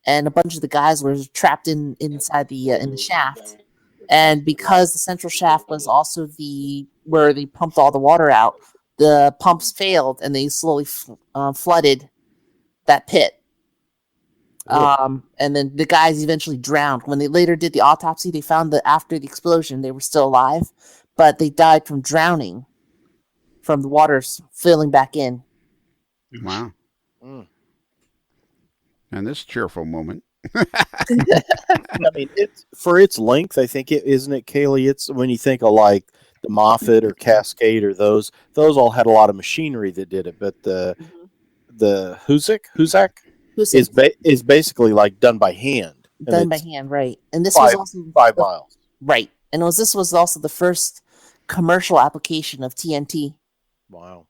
and a bunch of the guys were trapped inside in the shaft. And because the central shaft was also where they pumped all the water out, the pumps failed, and they slowly flooded that pit. And then the guys eventually drowned. When they later did the autopsy, they found that after the explosion, they were still alive, but they died from drowning from the waters filling back in. Wow. Mm. And this cheerful moment. I mean, it's for its length. I think isn't it, Kaylee? It's when you think of like the Moffat or Cascade or those all had a lot of machinery that did it, but the Hoosac is basically like done by hand. Done by hand, right? And this five, was also 5 miles, right? And this was also the first commercial application of TNT. Wow.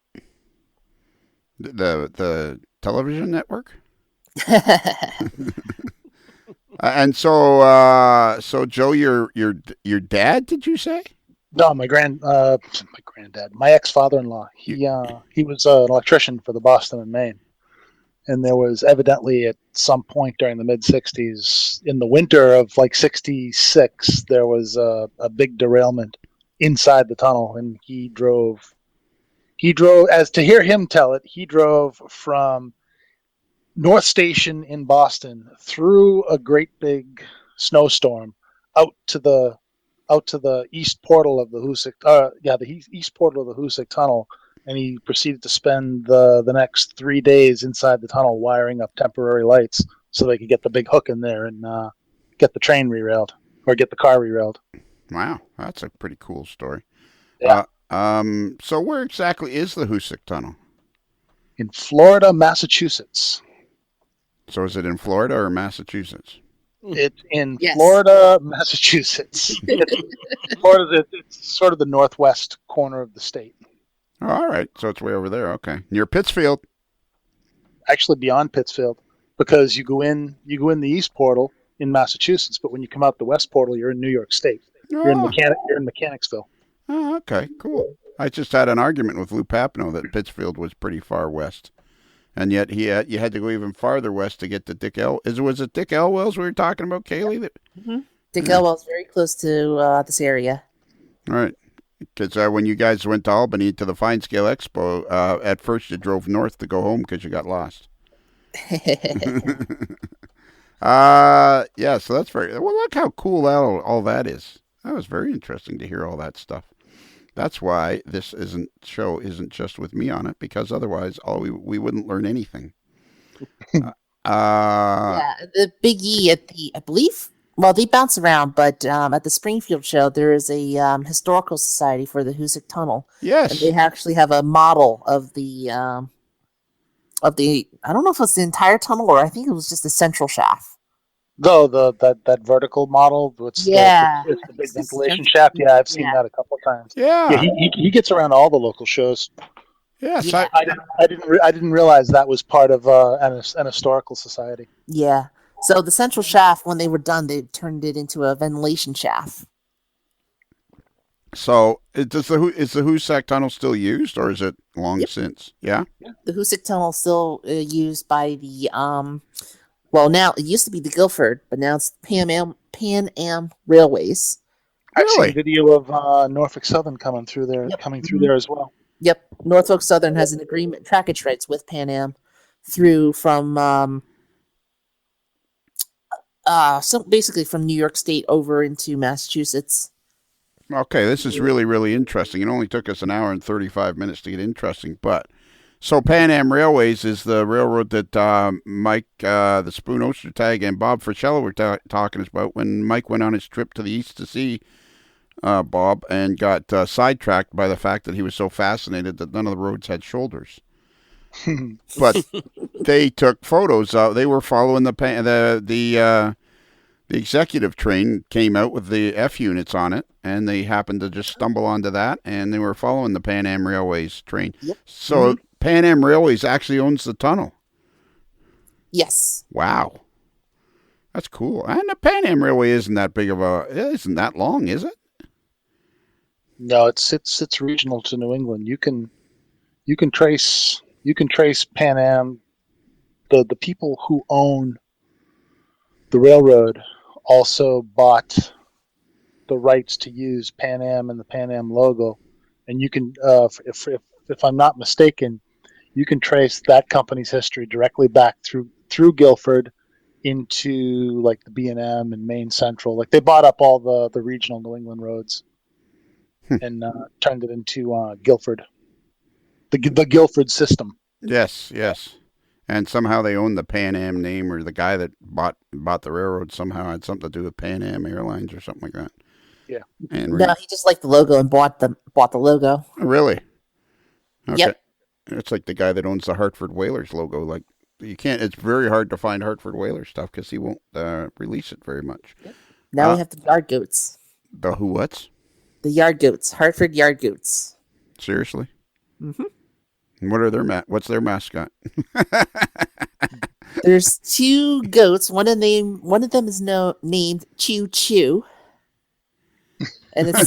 The television network. And so Joe, your dad, did you say? No, my granddad, my ex-father-in-law. He was an electrician for the Boston and Maine, and there was evidently at some point during the mid-'60s, in the winter of like '66, there was a big derailment inside the tunnel, and he drove. As to hear him tell it, he drove from North Station in Boston through a great big snowstorm out to the east portal of the Hoosick, the east portal of the Hoosick Tunnel, and he proceeded to spend the next 3 days inside the tunnel wiring up temporary lights so they could get the big hook in there and get the train re-railed or get the car re-railed. Wow, that's a pretty cool story. Yeah. So where exactly is the Hoosick Tunnel? In Florida, Massachusetts. So is it in Florida or Massachusetts? It's in Yes. Florida, Massachusetts. It's sort of the northwest corner of the state. Oh, all right, so it's way over there. Okay, near Pittsfield. Actually, beyond Pittsfield, because you go in the east portal in Massachusetts, but when you come out the west portal, you're in New York State. You're in Mechanicsville. Oh, okay, cool. I just had an argument with Lou Papineau that Pittsfield was pretty far west, and yet you had to go even farther west to get to Dick L. Was it Dick Elwell's we were talking about, Kaylee? Mm-hmm. Dick Elwell's very close to this area. All right, because when you guys went to Albany to the Fine Scale Expo, at first you drove north to go home because you got lost. Yeah, so that's very well. Look how cool all that is. That was very interesting to hear all that stuff. That's why this isn't just with me on it, because otherwise we wouldn't learn anything. Yeah, the Big E I believe. Well, they bounce around, but at the Springfield show, there is a historical society for the Hoosick Tunnel. Yes, and they actually have a model of the. I don't know if it's the entire tunnel or I think it was just the central shaft. Though that vertical model, it's the big ventilation shaft. Yeah, I've seen that a couple of times. Yeah, he gets around all the local shows. Yes, Yeah. I didn't realize that was part of an historical society. Yeah. So the central shaft, when they were done, they turned it into a ventilation shaft. So is the Hoosac Tunnel still used, or is it long since? Yeah. The Hoosick Tunnel is still used by the well, now it used to be the Guilford, but now it's Pan Am Railways. I've Really? seen video of Norfolk Southern coming through there as well. Yep, Norfolk Southern has an agreement, trackage rights with Pan Am through from so basically from New York State over into Massachusetts. Okay, this is really, really interesting. It only took us an hour and 35 minutes to get interesting. But so Pan Am Railways is the railroad that Mike, the Spoon Ostertag, and Bob Frischella were talking about when Mike went on his trip to the East to see Bob and got sidetracked by the fact that he was so fascinated that none of the roads had shoulders. But they took photos. They were following the executive train came out with the F units on it, and they happened to just stumble onto that, and they were following the Pan Am Railways train. Yep. So Pan Am Railways actually owns the tunnel. Yes. Wow, that's cool. And the Pan Am Railway isn't that long, is it? No, it's regional to New England. You can trace Pan Am. The people who own the railroad also bought the rights to use Pan Am and the Pan Am logo, and you can, if I'm not mistaken, you can trace that company's history directly back through Guilford into like the B&M and Maine Central. Like they bought up all the regional New England roads and turned it into Guilford, the Guilford system. Yes. And somehow they own the Pan Am name, or the guy that bought the railroad somehow had something to do with Pan Am Airlines or something like that. Yeah. And No, he just liked the logo and bought the logo. Really? Okay. Yep. It's like the guy that owns the Hartford Whalers logo. Like you can't. It's very hard to find Hartford Whalers stuff because he won't release it very much. Now we have the yard goats. The who? What's? The yard goats, Hartford yard goats. Seriously? Mm-hmm. And what are what's their mascot? There's two goats. One of them is named Chew Chew, and it's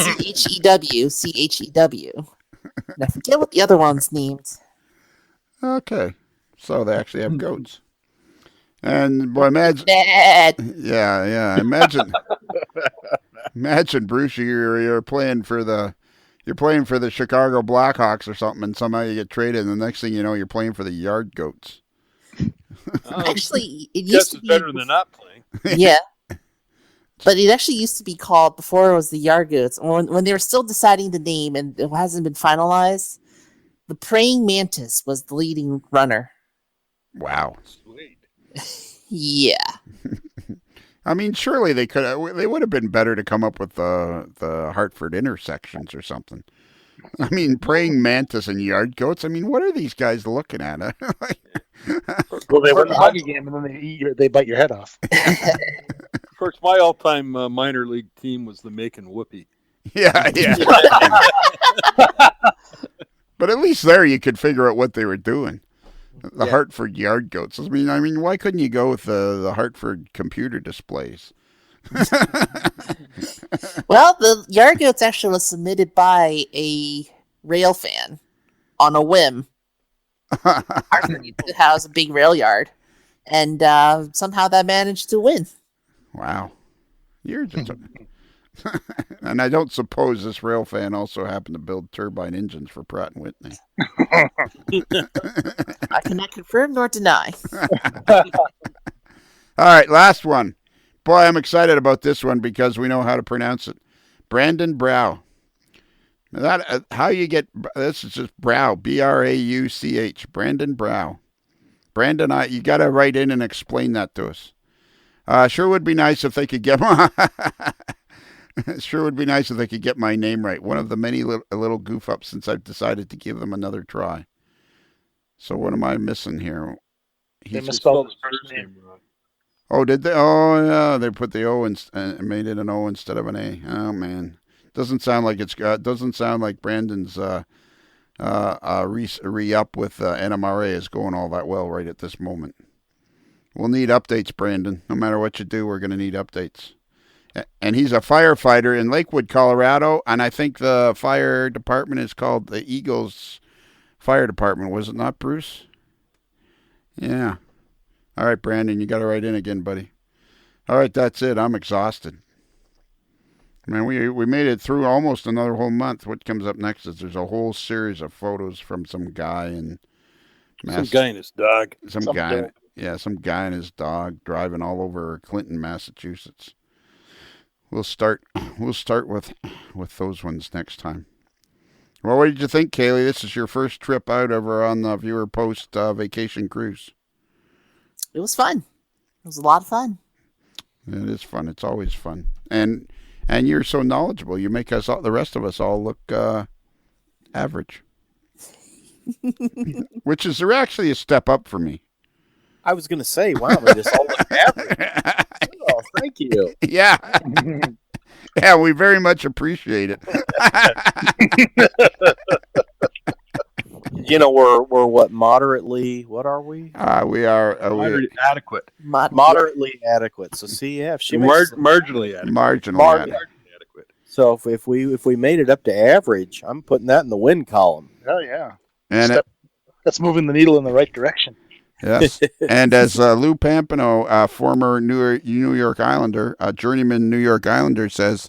CHEW. And I forget what the other one's named. Okay, so they actually have goats. And boy, imagine. Dad. Yeah. Imagine, Bruce, you're playing for the Chicago Blackhawks or something, and somehow you get traded, and the next thing you know, you're playing for the Yard Goats. Actually, it used to be better than not playing. Yeah, but it actually used to be called before it was the Yard Goats. When they were still deciding the name and it hasn't been finalized, the Praying Mantis was the leading runner. Wow. Sweet. Yeah. I mean, surely they would have been better to come up with the Hartford intersections or something. I mean, Praying Mantis and Yard Goats. I mean, what are these guys looking at? Well, they win the hockey game and then they bite your head off. Of course, my all-time minor league team was the Macon Whoopie. Yeah. But at least there you could figure out what they were doing. The Hartford Yard Goats. I mean, why couldn't you go with the Hartford computer displays? Well, the Yard Goats actually was submitted by a rail fan on a whim. Hartford used to house a big rail yard, and somehow that managed to win. Wow. You're just... And I don't suppose this rail fan also happened to build turbine engines for Pratt & Whitney. I cannot confirm nor deny. All right, last one. Boy, I'm excited about this one because we know how to pronounce it. Brandon Brow. That how you get this is just Brow, Brauch. Brandon Brow. Brandon, you got to write in and explain that to us. Sure would be nice if they could get Sure would be nice if they could get my name right. One of the many little goof ups since I've decided to give them another try. So what am I missing here? They misspelled his first name wrong. Oh, did they? Oh, yeah. They put the O and made it an O instead of an A. Oh man, doesn't sound like doesn't sound like Brandon's re-up with NMRA is going all that well right at this moment. We'll need updates, Brandon. No matter what you do, we're going to need updates. And he's a firefighter in Lakewood, Colorado, and I think the fire department is called the Eagles Fire Department. Was it not, Bruce? Yeah. All right, Brandon, you got to write in again, buddy. All right, that's it. I'm exhausted. Man, we made it through almost another whole month. What comes up next is there's a whole series of photos from some guy in Some guy and his dog. some Some guy, dope. some guy and his dog driving all over Clinton, Massachusetts. We'll start with those ones next time. Well, what did you think, Kaylee? This is your first trip out over on the Viewer Post vacation cruise. It was fun. It was a lot of fun. It is fun. It's always fun, and you're so knowledgeable. You make us all, the rest of us all look average, which is actually a step up for me. I was going to say, wow, we just all look average. Oh, thank you. Yeah. Yeah, we very much appreciate it. You know, we're what, moderately, what are we? We are Adequate. Moderately adequate. So see, yeah, if she makes Marginally adequate. marginally adequate. Adequate. so if we made it up to average, I'm putting that in the win column. Hell yeah. And That's moving the needle in the right direction. yes, and as Lou Pampano, former New York Islander, journeyman New York Islander, says,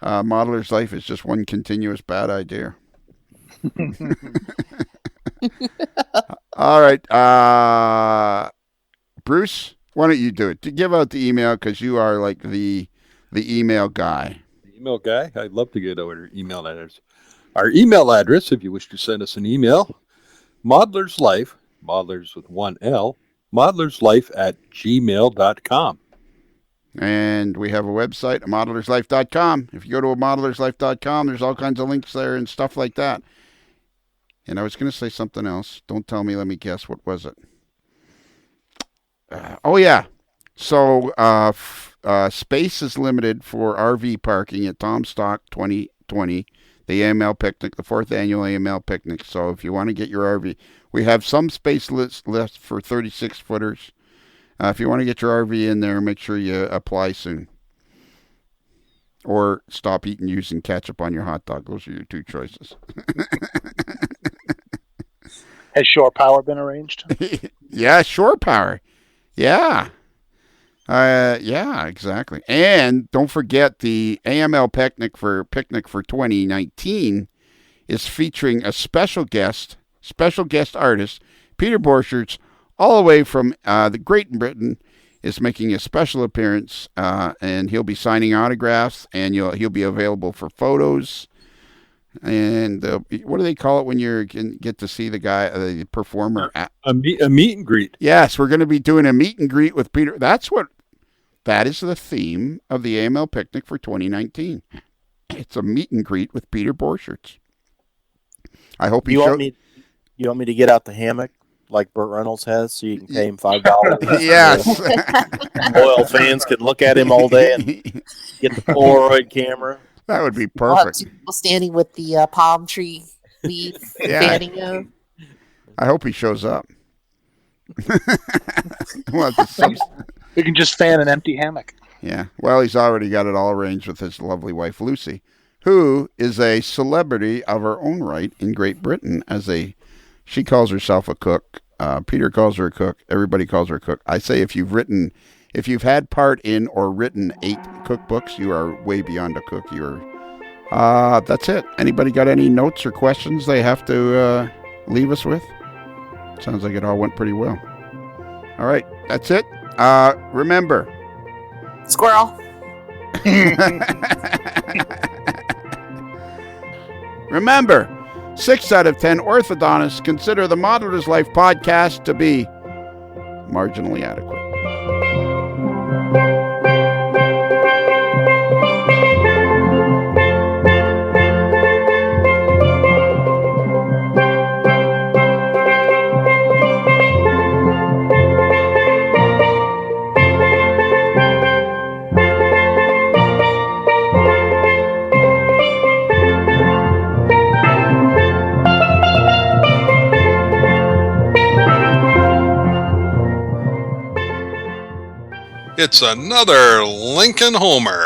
"Modeler's life is just one continuous bad idea." All right, Bruce, why don't you do it? To give out the email, because you are like the email guy. The email guy. I'd love to get our email address. Our email address, if you wish to send us an email, Modeler's Life, modelers with one L, modellerslife@gmail.com. And we have a website, modelerslife.com. If you go to modelerslife.com, there's all kinds of links there and stuff like that. And I was going to say something else. Don't tell me. Let me guess. What was it? Oh, yeah. So space is limited for RV parking at Tom Stock 2020, the AML Picnic, the 4th annual AML Picnic. So if you want to get your RV, we have some space left for 36-footers. If you want to get your RV in there, make sure you apply soon. Or stop eating using ketchup on your hot dog. Those are your two choices. Has shore power been arranged? Yeah, shore power. Yeah. Yeah, exactly. And don't forget the AML Picnic for 2019 is featuring a special guest artist, Peter Borchert, all the way from the Great Britain, is making a special appearance, and he'll be signing autographs, and he'll be available for photos. And what do they call it when you get to see the guy, the performer? A meet and greet. Yes, we're going to be doing a meet and greet with Peter. That is the theme of the AML Picnic for 2019. It's a meet and greet with Peter Borchert. I hope you want me to get out the hammock like Burt Reynolds has, so you can pay him $5. Yes. Loyal fans can look at him all day and get the Polaroid camera. That would be We'll have perfect. two people standing with the palm tree leaf Yeah. fanning out. I hope he shows up. Well, You can just fan an empty hammock. yeah. Well, he's already got it all arranged with his lovely wife, Lucy, who is a celebrity of her own right in Great Britain. She calls herself a cook. Peter calls her a cook. Everybody calls her a cook. I say if you've had part in or written 8 cookbooks, you are way beyond a cook. That's it. Anybody got any notes or questions they have to leave us with? Sounds like it all went pretty well. All right, that's it. Remember. Squirrel. Remember, 6 out of 10 orthodontists consider the Modeler's Life podcast to be marginally adequate. It's another Lincoln Homer.